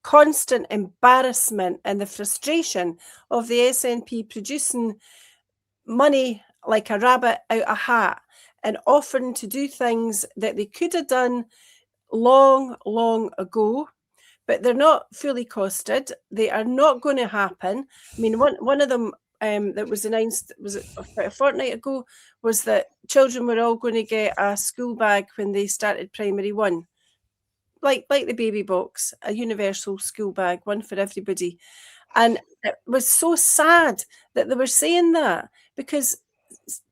constant embarrassment and the frustration of the SNP producing money like a rabbit out of a hat and offering to do things that they could have done long, long ago, but they're not fully costed. They are not going to happen. I mean, one of them that was announced, was it about a fortnight ago, was that children were all going to get a school bag when they started primary one. Like the baby box, a universal school bag, one for everybody. And it was so sad that they were saying that, because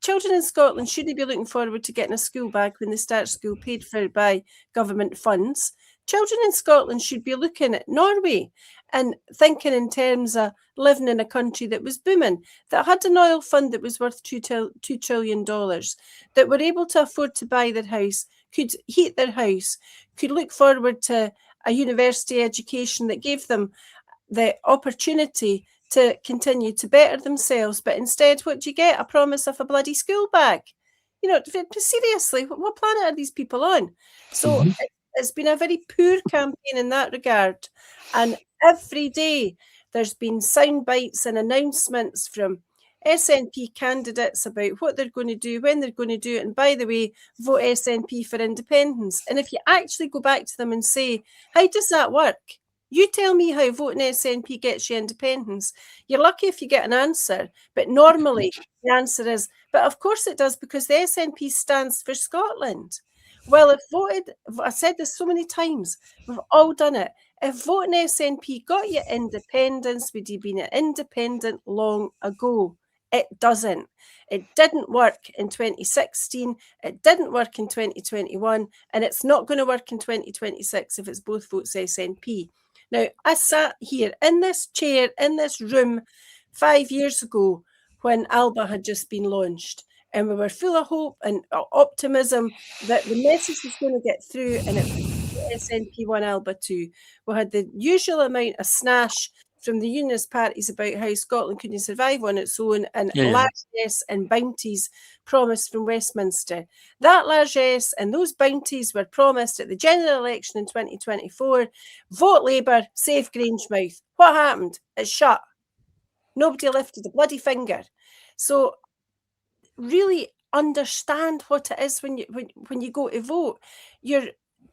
children in Scotland shouldn't be looking forward to getting a school bag when they start school paid for by government funds. Children in Scotland should be looking at Norway and thinking in terms of living in a country that was booming, that had an oil fund that was worth $2 trillion, that were able to afford to buy their house, could heat their house, could look forward to a university education that gave them the opportunity to continue to better themselves. But instead, what do you get? A promise of a bloody school bag. You know, seriously, what planet are these people on? So it's been a very poor campaign in that regard. And every day there's been sound bites and announcements from SNP candidates about what they're going to do, when they're going to do it. And by the way, vote SNP for independence. And if you actually go back to them and say, how does that work? You tell me how voting SNP gets you independence. You're lucky if you get an answer, but normally the answer is, but of course it does, because the SNP stands for Scotland. Well, if voted, I said this so many times, we've all done it. If voting SNP got you independence, would you been independent long ago? It doesn't. It didn't work in 2016. It didn't work in 2021. And it's not going to work in 2026 if it's both votes SNP. Now, I sat here in this chair, in this room 5 years ago when Alba had just been launched. And we were full of hope and optimism that the message was going to get through, and it was SNP 1, Alba 2. We had the usual amount of snash from the unionist parties about how Scotland couldn't survive on its own, and largesse and bounties promised from Westminster. That largesse and those bounties were promised at the general election in 2024. Vote Labour, save Grangemouth. What happened? It shut. Nobody lifted a bloody finger. So really understand what it is when you go to vote. You're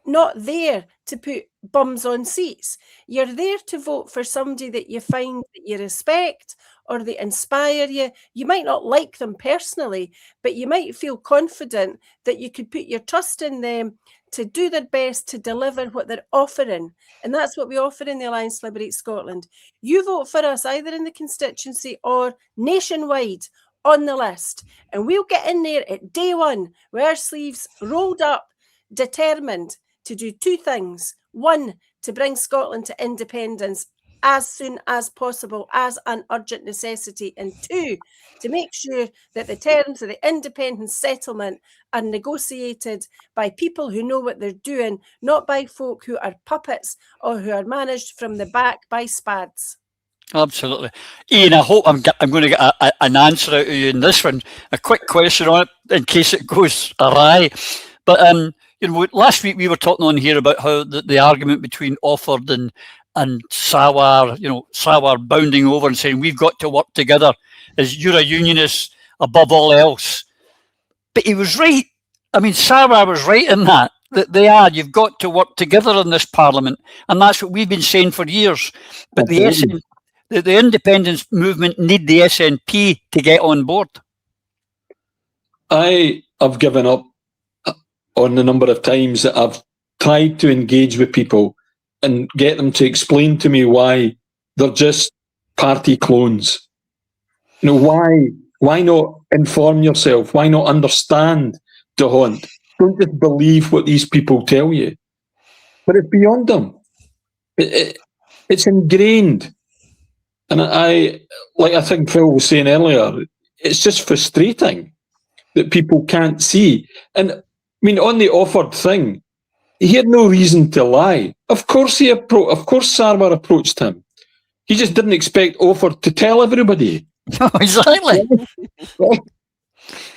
not there to put bums on seats. You're there to vote for somebody that you find that you respect or they inspire you. You might not like them personally, but you might feel confident that you could put your trust in them to do their best to deliver what they're offering. And that's what we offer in the Alliance Liberate Scotland. You vote for us either in the constituency or nationwide on the list, and we'll get in there at day one with our sleeves rolled up, determined to do two things. One, to bring Scotland to independence as soon as possible as an urgent necessity. And two, to make sure that the terms of the independence settlement are negotiated by people who know what they're doing, not by folk who are puppets or who are managed from the back by spads. Absolutely. Ian, I hope I'm going to get an answer out of you in this one. A quick question on it in case it goes awry. But you know, last week we were talking on here about how the argument between Offord and Sawar, you know, Sawar bounding over and saying we've got to work together as you're a unionist above all else. But he was right. I mean, Sawar was right in that you've got to work together in this parliament, and that's what we've been saying for years. But the independence movement need the SNP to get on board. I have given up on the number of times that I've tried to engage with people and get them to explain to me why they're just party clones. You know, why not inform yourself? Why not understand the haunt? Don't just believe what these people tell you. But it's beyond them. It's ingrained. And I think Phil was saying earlier, it's just frustrating that people can't see. And I mean, on the Offord thing, he had no reason to lie. Of course Starmer approached him. He just didn't expect Offord to tell everybody. Exactly.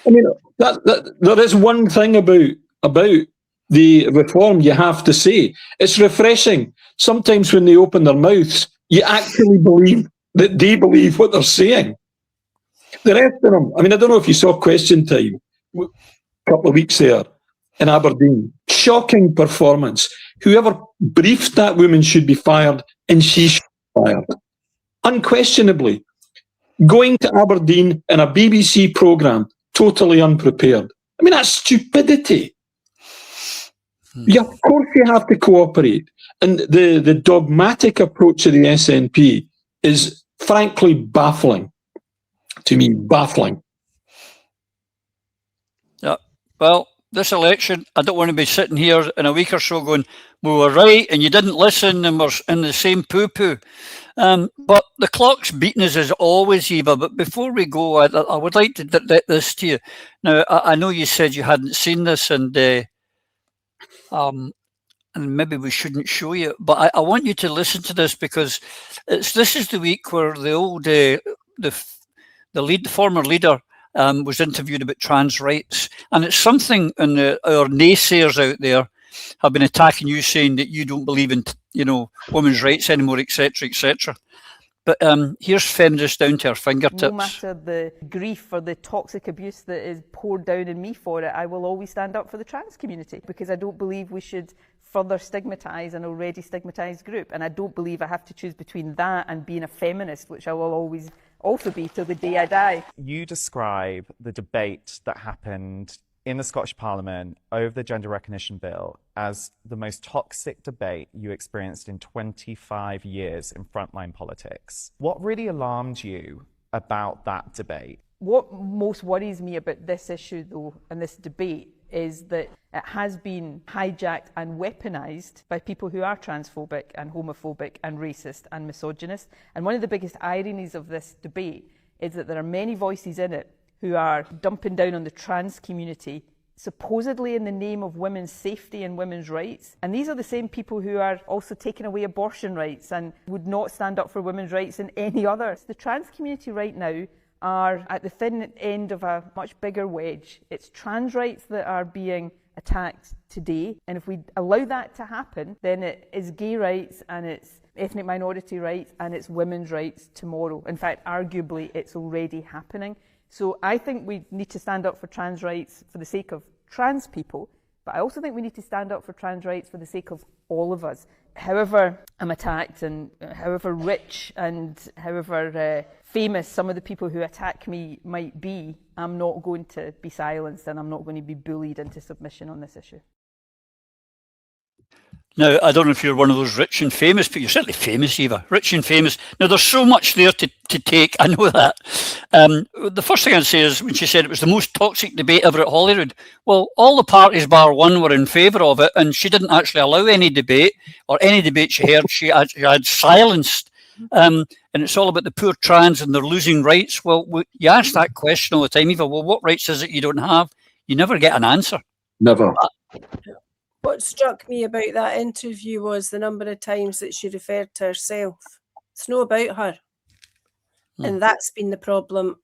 I mean, there is one thing about the reform you have to say. It's refreshing. Sometimes when they open their mouths, you actually believe that they believe what they're saying. The rest of them, I mean, I don't know if you saw Question Time a couple of weeks there in Aberdeen. Shocking performance. Whoever briefed that woman should be fired, and she should be fired. Unquestionably. Going to Aberdeen in a BBC programme, totally unprepared. I mean, that's stupidity. Yeah, of course you have to cooperate. And the dogmatic approach of the SNP is frankly baffling. To me, baffling. Yeah. Well, this election, I don't want to be sitting here in a week or so going, we were right and you didn't listen and we're in the same poo-poo. But the clock's beating us as always, Eva. But before we go, I would like to direct this to you. Now, I know you said you hadn't seen this, and and maybe we shouldn't show you, but I want you to listen to this, because this is the week where the old the former leader was interviewed about trans rights, and it's something, and our naysayers out there have been attacking you, saying that you don't believe in women's rights anymore, etc., etc. But here's feminists down to our fingertips. No matter the grief or the toxic abuse that is poured down in me for it, I will always stand up for the trans community, because I don't believe we should further stigmatise an already stigmatised group. And I don't believe I have to choose between that and being a feminist, which I will always also be till the day I die. You describe the debate that happened in the Scottish Parliament over the Gender Recognition Bill as the most toxic debate you experienced in 25 years in frontline politics. What really alarmed you about that debate? What most worries me about this issue, though, and this debate, is that it has been hijacked and weaponised by people who are transphobic and homophobic and racist and misogynist. And one of the biggest ironies of this debate is that there are many voices in it who are dumping down on the trans community, supposedly in the name of women's safety and women's rights. And these are the same people who are also taking away abortion rights and would not stand up for women's rights in any other. The trans community right now are at the thin end of a much bigger wedge. It's trans rights that are being attacked today, and if we allow that to happen, then it is gay rights and it's ethnic minority rights and it's women's rights tomorrow. In fact, arguably, it's already happening. So I think we need to stand up for trans rights for the sake of trans people, but I also think we need to stand up for trans rights for the sake of all of us. However I'm attacked, and however rich and however famous some of the people who attack me might be, I'm not going to be silenced, and I'm not going to be bullied into submission on this issue. Now, I don't know if you're one of those rich and famous, but you're certainly famous, Eva. Rich and famous. Now, there's so much there to take. I know that. The first thing I'd say is when she said it was the most toxic debate ever at Holyrood. Well, all the parties bar one were in favour of it, and she didn't actually allow any debate, or any debate she heard, she had silenced. And it's all about the poor trans and they're losing rights. Well, you ask that question all the time, Eva. Well, what rights is it you don't have? You never get an answer. Never. What struck me about that interview was the number of times that she referred to herself. It's not about her. And that's been the problem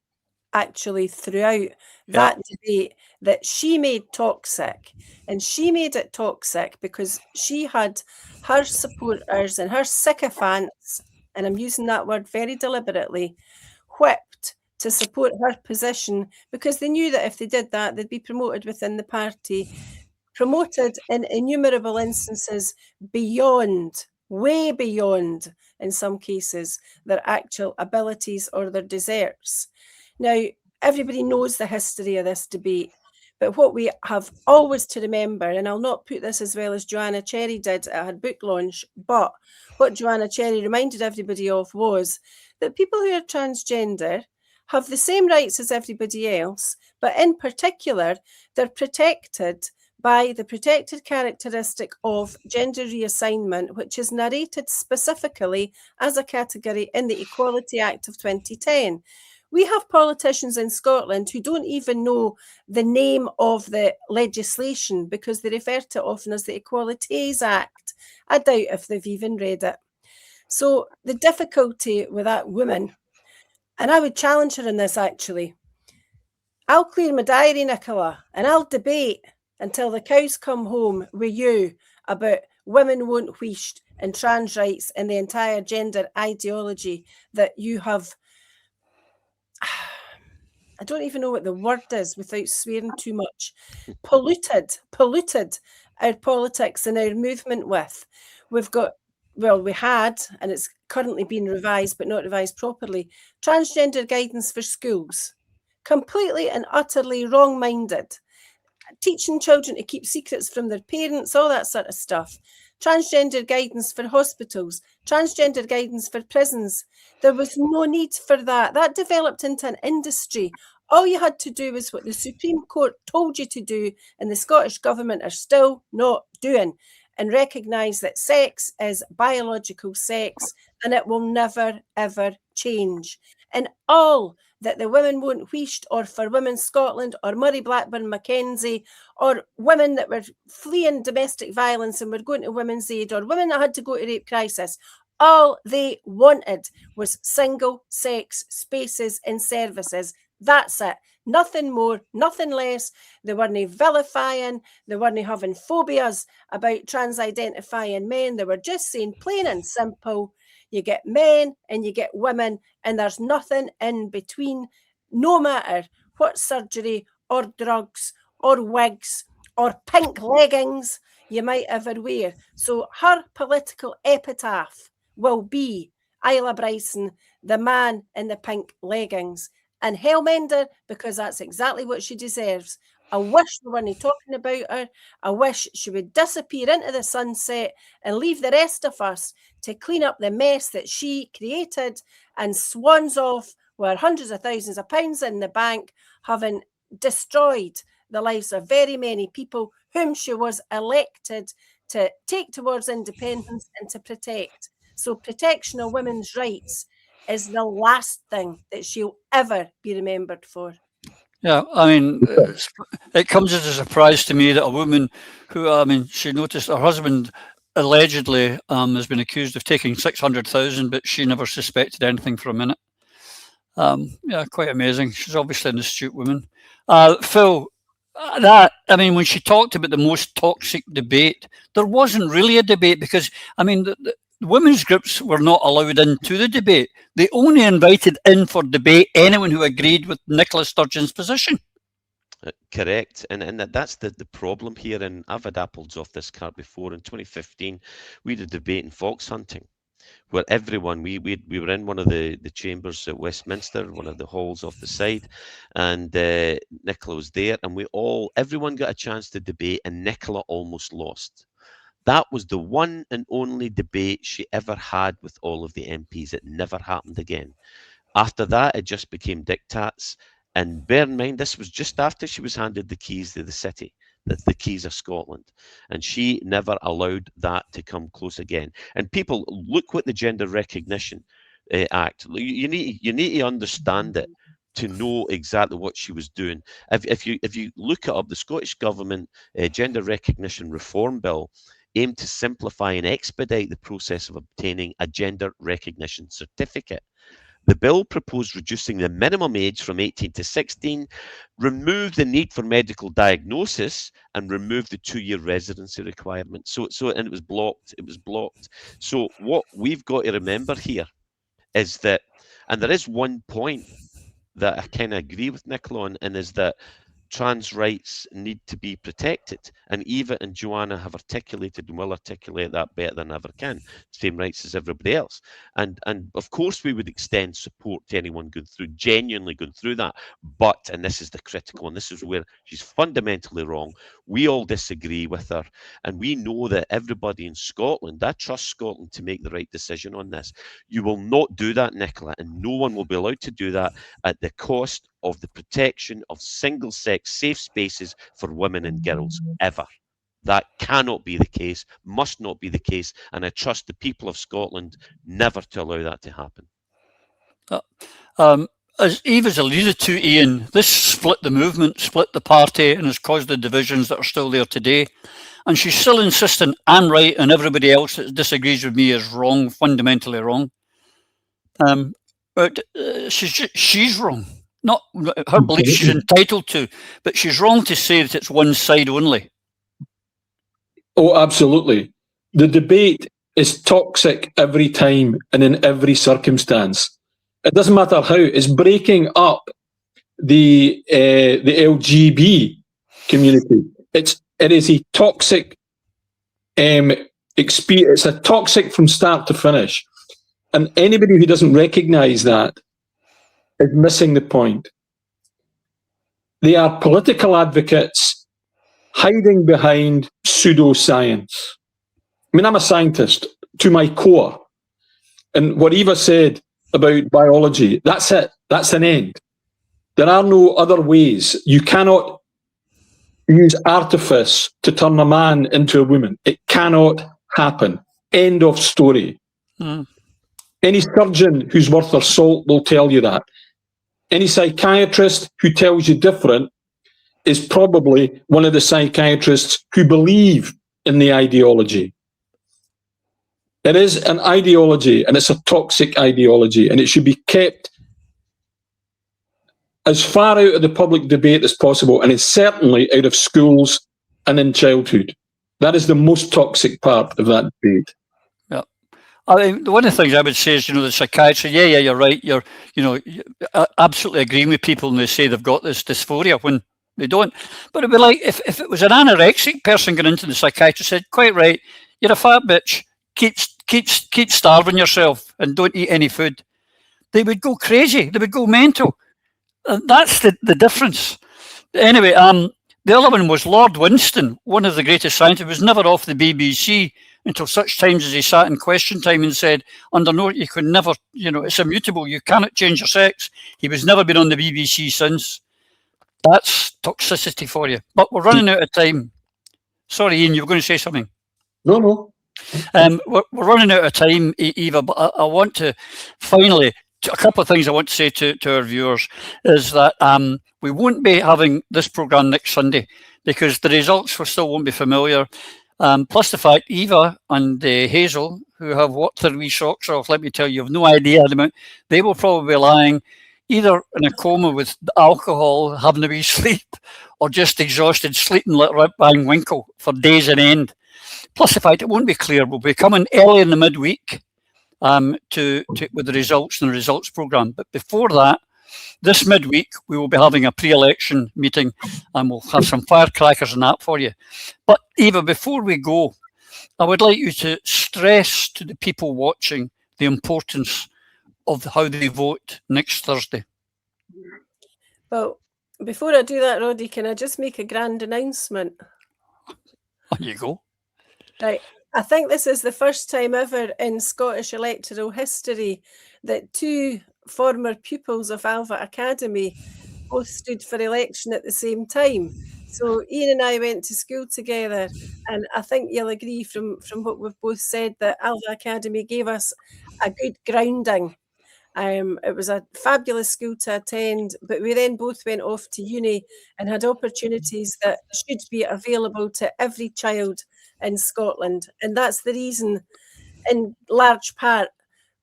actually throughout that debate, that she made toxic. And she made it toxic because she had her supporters and her sycophants, and I'm using that word very deliberately, whipped to support her position, because they knew that if they did that, they'd be promoted within the party, promoted in innumerable instances beyond, way beyond, in some cases, their actual abilities or their deserts. Now, everybody knows the history of this debate, but what we have always to remember, and I'll not put this as well as Joanna Cherry did at her book launch, but what Joanna Cherry reminded everybody of was that people who are transgender have the same rights as everybody else, but in particular, they're protected by the protected characteristic of gender reassignment, which is narrated specifically as a category in the Equality Act of 2010. We have politicians in Scotland who don't even know the name of the legislation because they refer to it often as the Equalities Act. I doubt if they've even read it. So the difficulty with that woman, and I would challenge her in this actually, I'll clear my diary, Nicola, and I'll debate until the cows come home with you about women won't wheesht and trans rights and the entire gender ideology that you have, I don't even know what the word is without swearing too much, polluted our politics and our movement with. We've got, well, we had, and it's currently being revised, but not revised properly, transgender guidance for schools. Completely and utterly wrong-minded. Teaching children to keep secrets from their parents, all that sort of stuff. Transgender guidance for hospitals, transgender guidance for prisons. There was no need for that. That developed into an industry. All you had to do was what the Supreme Court told you to do, and the Scottish Government are still not doing, and recognise that sex is biological sex and it will never, ever change. And all that the Women Won't Wheesht, or for Women Scotland, or Murray Blackburn Mackenzie, or women that were fleeing domestic violence and were going to Women's Aid, or women that had to go to rape crisis, all they wanted was single-sex spaces in services. That's it. Nothing more, nothing less. They weren't vilifying, they weren't having phobias about trans-identifying men. They were just saying plain and simple, you get men and you get women, and there's nothing in between, no matter what surgery or drugs or wigs or pink leggings you might ever wear. So her political epitaph will be Isla Bryson, the man in the pink leggings. And Hellmender, because that's exactly what she deserves. I wish we weren't talking about her. I wish she would disappear into the sunset and leave the rest of us to clean up the mess that she created and swans off with hundreds of thousands of pounds in the bank, having destroyed the lives of very many people whom she was elected to take towards independence and to protect. So protection of women's rights is the last thing that she'll ever be remembered for. Yeah, I mean, it comes as a surprise to me that a woman who, I mean, she noticed her husband allegedly has been accused of taking 600,000, but she never suspected anything for a minute. Yeah, quite amazing. She's obviously an astute woman. Phil, I mean, when she talked about the most toxic debate, there wasn't really a debate because, I mean, the women's groups were not allowed into the debate. They only invited in for debate anyone who agreed with Nicola Sturgeon's position. Correct, and that's the problem here. And I've had apples off this cart before. In 2015, we did a debate in fox hunting, where everyone, we were in one of the chambers at Westminster, one of the halls off the side, and Nicola was there, and everyone got a chance to debate, and Nicola almost lost. That was the one and only debate she ever had with all of the MPs. It never happened again. After that, it just became diktats. And bear in mind, this was just after she was handed the keys to the city, the keys of Scotland. And she never allowed that to come close again. And people, look what the Gender Recognition Act, you need to understand it to know exactly what she was doing. If you look it up, the Scottish Government Gender Recognition Reform Bill aimed to simplify and expedite the process of obtaining a gender recognition certificate. The bill proposed reducing the minimum age from 18 to 16, remove the need for medical diagnosis, and remove the 2-year residency requirement. And it was blocked. It was blocked. So what we've got to remember here is that, and there is one point that I kind of agree with Nicola on, and is that trans rights need to be protected. And Eva and Joanna have articulated and will articulate that better than I ever can. Same rights as everybody else. And of course we would extend support to anyone genuinely going through that. But, and this is the critical, and this is where she's fundamentally wrong, we all disagree with her. And we know that everybody in Scotland, I trust Scotland to make the right decision on this. You will not do that, Nicola, and no one will be allowed to do that at the cost of the protection of single-sex safe spaces for women and girls, ever. That cannot be the case, must not be the case, and I trust the people of Scotland never to allow that to happen. As Eve has alluded to, Ian, this split the movement, split the party, and has caused the divisions that are still there today. And she's still insisting I'm right and everybody else that disagrees with me is wrong, fundamentally wrong. But she's wrong. Not her belief she's entitled to, but she's wrong to say that it's one side only. Oh, absolutely. The debate is toxic every time and in every circumstance. It doesn't matter how. It's breaking up the LGB community. It is a toxic experience. It's a toxic from start to finish. And anybody who doesn't recognise that is missing the point. They are political advocates hiding behind pseudoscience. I mean, I'm a scientist to my core. And what Eva said about biology, that's it. That's an end. There are no other ways. You cannot use artifice to turn a man into a woman. It cannot happen. End of story. Any surgeon who's worth their salt will tell you that. Any psychiatrist who tells you different is probably one of the psychiatrists who believe in the ideology. It is an ideology, and it's a toxic ideology, and it should be kept as far out of the public debate as possible, and it's certainly out of schools and in childhood. That is the most toxic part of that debate. Yeah. I mean, one of the things I would say is, the psychiatry, yeah, you're right. You're absolutely agreeing with people when they say they've got this dysphoria when they don't. But it'd be like if it was an anorexic person going into the psychiatrist said, quite right, you're a fat bitch, keep starving yourself and don't eat any food. They would go crazy. They would go mental. That's the difference. Anyway, the other one was Lord Winston, one of the greatest scientists, was never off the BBC until such times as he sat in question time and said, under no, you could never, it's immutable, you cannot change your sex. He was never been on the BBC since. That's toxicity for you. But we're running out of time. Sorry, Ian, you were going to say something. No. We're running out of time, Eva, but I want to finally, a couple of things I want to say to our viewers is that we won't be having this programme next Sunday because the results still won't be familiar. Plus the fact Eva and Hazel, who have worked their wee socks off, let me tell you, have no idea the amount, they will probably be lying either in a coma with alcohol, having a wee sleep, or just exhausted, sleeping like Rip Van Winkle for days on end. Plus the fact it won't be clear, we'll be coming early in the midweek with the results and the results programme. But before that, this midweek, we will be having a pre-election meeting and we'll have some firecrackers and that for you. But Eva, before we go, I would like you to stress to the people watching the importance of how they vote next Thursday. Well, before I do that, Roddy, can I just make a grand announcement? On you go. Right. I think this is the first time ever in Scottish electoral history that two former pupils of Alva Academy both stood for election at the same time. So Ian and I went to school together, and I think you'll agree from what we've both said that Alva Academy gave us a good grounding. It was a fabulous school to attend, but we then both went off to uni and had opportunities that should be available to every child in Scotland. And that's the reason, in large part,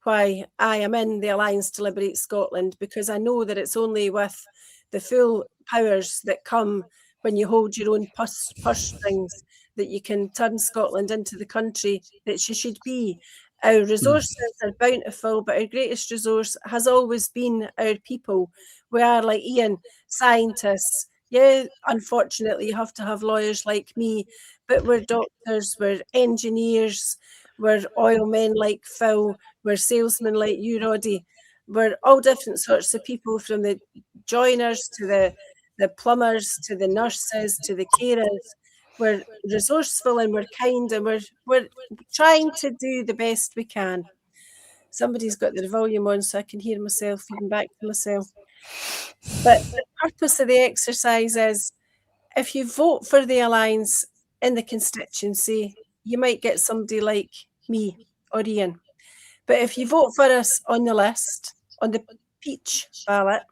why I am in the Alliance to Liberate Scotland, because I know that it's only with the full powers that come when you hold your own purse strings that you can turn Scotland into the country that she should be. Our resources are bountiful, but our greatest resource has always been our people. We are, like Ian, scientists. Yeah, unfortunately, you have to have lawyers like me, but we're doctors, we're engineers, we're oil men like Phil, we're salesmen like you, Roddy. We're all different sorts of people, from the joiners to the plumbers to the nurses to the carers. We're resourceful and we're kind, and we're trying to do the best we can. Somebody's got their volume on so I can hear myself, feeding back to myself. But the purpose of the exercise is, if you vote for the Alliance in the constituency, you might get somebody like me or Ian. But if you vote for us on the list, on the peach ballot,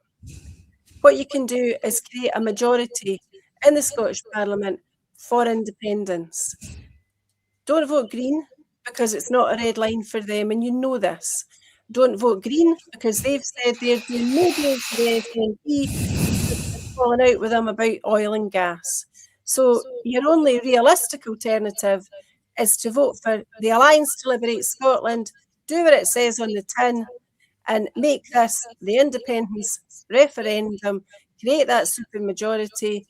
what you can do is create a majority in the Scottish Parliament for independence. Don't vote Green, because it's not a red line for them, and you know this. Don't vote Green, because they've said they're doing no deal for the SNP, falling out with them about oil and gas. So your only realistic alternative is to vote for the Alliance to Liberate Scotland, do what it says on the tin, and make this the independence referendum, create that supermajority,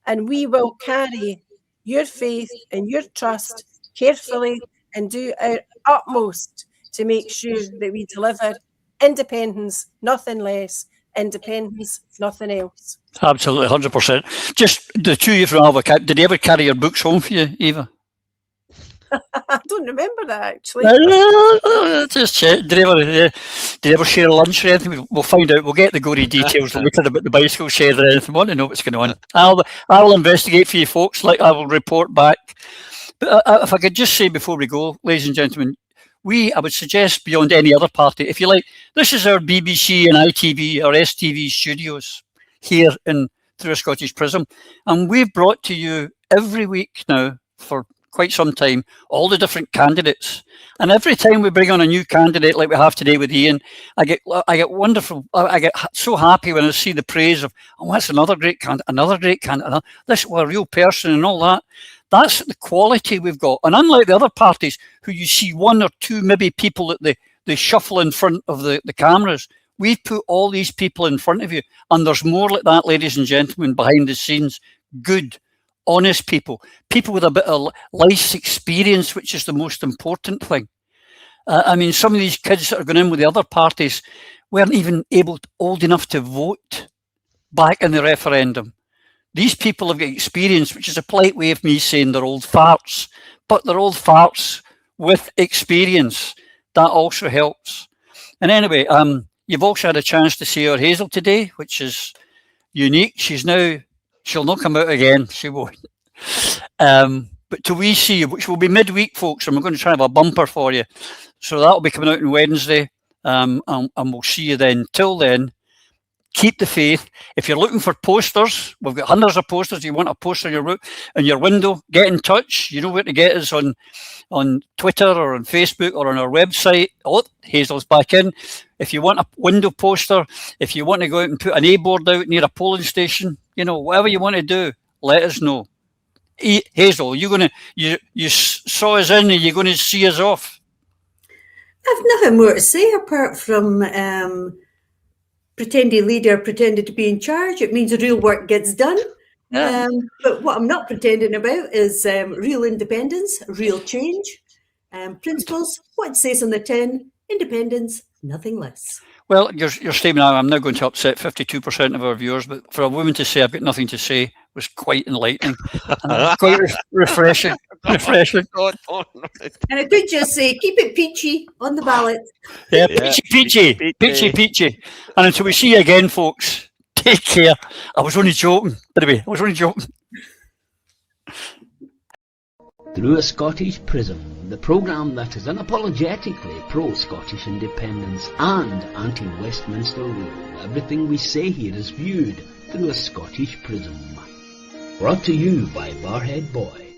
and we will carry your faith and your trust carefully and do our utmost to make sure that we deliver independence, nothing less, independence, nothing else. Absolutely, 100%. Just the two of you from Alva, did you ever carry your books home for you, Eva? I don't remember that, actually. Just check. Did you ever share a lunch or anything? We'll find out. We'll get the gory details later about the bicycle shed or anything. I want to know what's going on. I will investigate for you folks. Like, I will report back. But if I could just say before we go, ladies and gentlemen, I would suggest beyond any other party, if you like, this is our BBC and ITV or STV studios here through a Scottish Prism. And we've brought to you every week now for quite some time all the different candidates. And every time we bring on a new candidate like we have today with Ian, I get so happy when I see the praise of, oh, that's another great candidate, this was a real person and all that. That's the quality we've got. And unlike the other parties who you see one or two maybe people that they shuffle in front of the cameras, we've put all these people in front of you. And there's more like that, ladies and gentlemen, behind the scenes. Good, honest people with a bit of life experience, which is the most important thing. I mean, some of these kids that are going in with the other parties weren't even old enough to vote back in the referendum. These people have got experience, which is a polite way of me saying they're old farts, but they're old farts with experience. That also helps. And anyway, you've also had a chance to see our Hazel today, which is unique. She'll not come out again. She won't. But till we see you, which will be midweek, folks, and we're going to try and have a bumper for you. So that'll be coming out on Wednesday, and we'll see you then. Till then, keep the faith. If you're looking for posters, we've got hundreds of posters. You want a poster in your window, get in touch. You know where to get us on Twitter or on Facebook or on our website. Oh, Hazel's back in. If you want a window poster, if you want to go out and put an A-board out near a polling station, whatever you want to do, let us know. Hazel, you saw us in, are you going to see us off? I've nothing more to say apart from pretending leader, pretending to be in charge. It means real work gets done. Yeah. But what I'm not pretending about is real independence, real change, principles, what it says on the tin, independence, nothing less. Well, your statement, I'm now going to upset 52% of our viewers, but for a woman to say I've got nothing to say was quite enlightening and quite refreshing. And I could just say, keep it peachy on the ballot. Yeah, peachy. And until we see you again, folks, take care. I was only joking. Anyway, I was only joking. Through a Scottish Prism, the programme that is unapologetically pro-Scottish independence and anti-Westminster rule. Everything we say here is viewed through a Scottish Prism. Brought to you by Barhead Boy.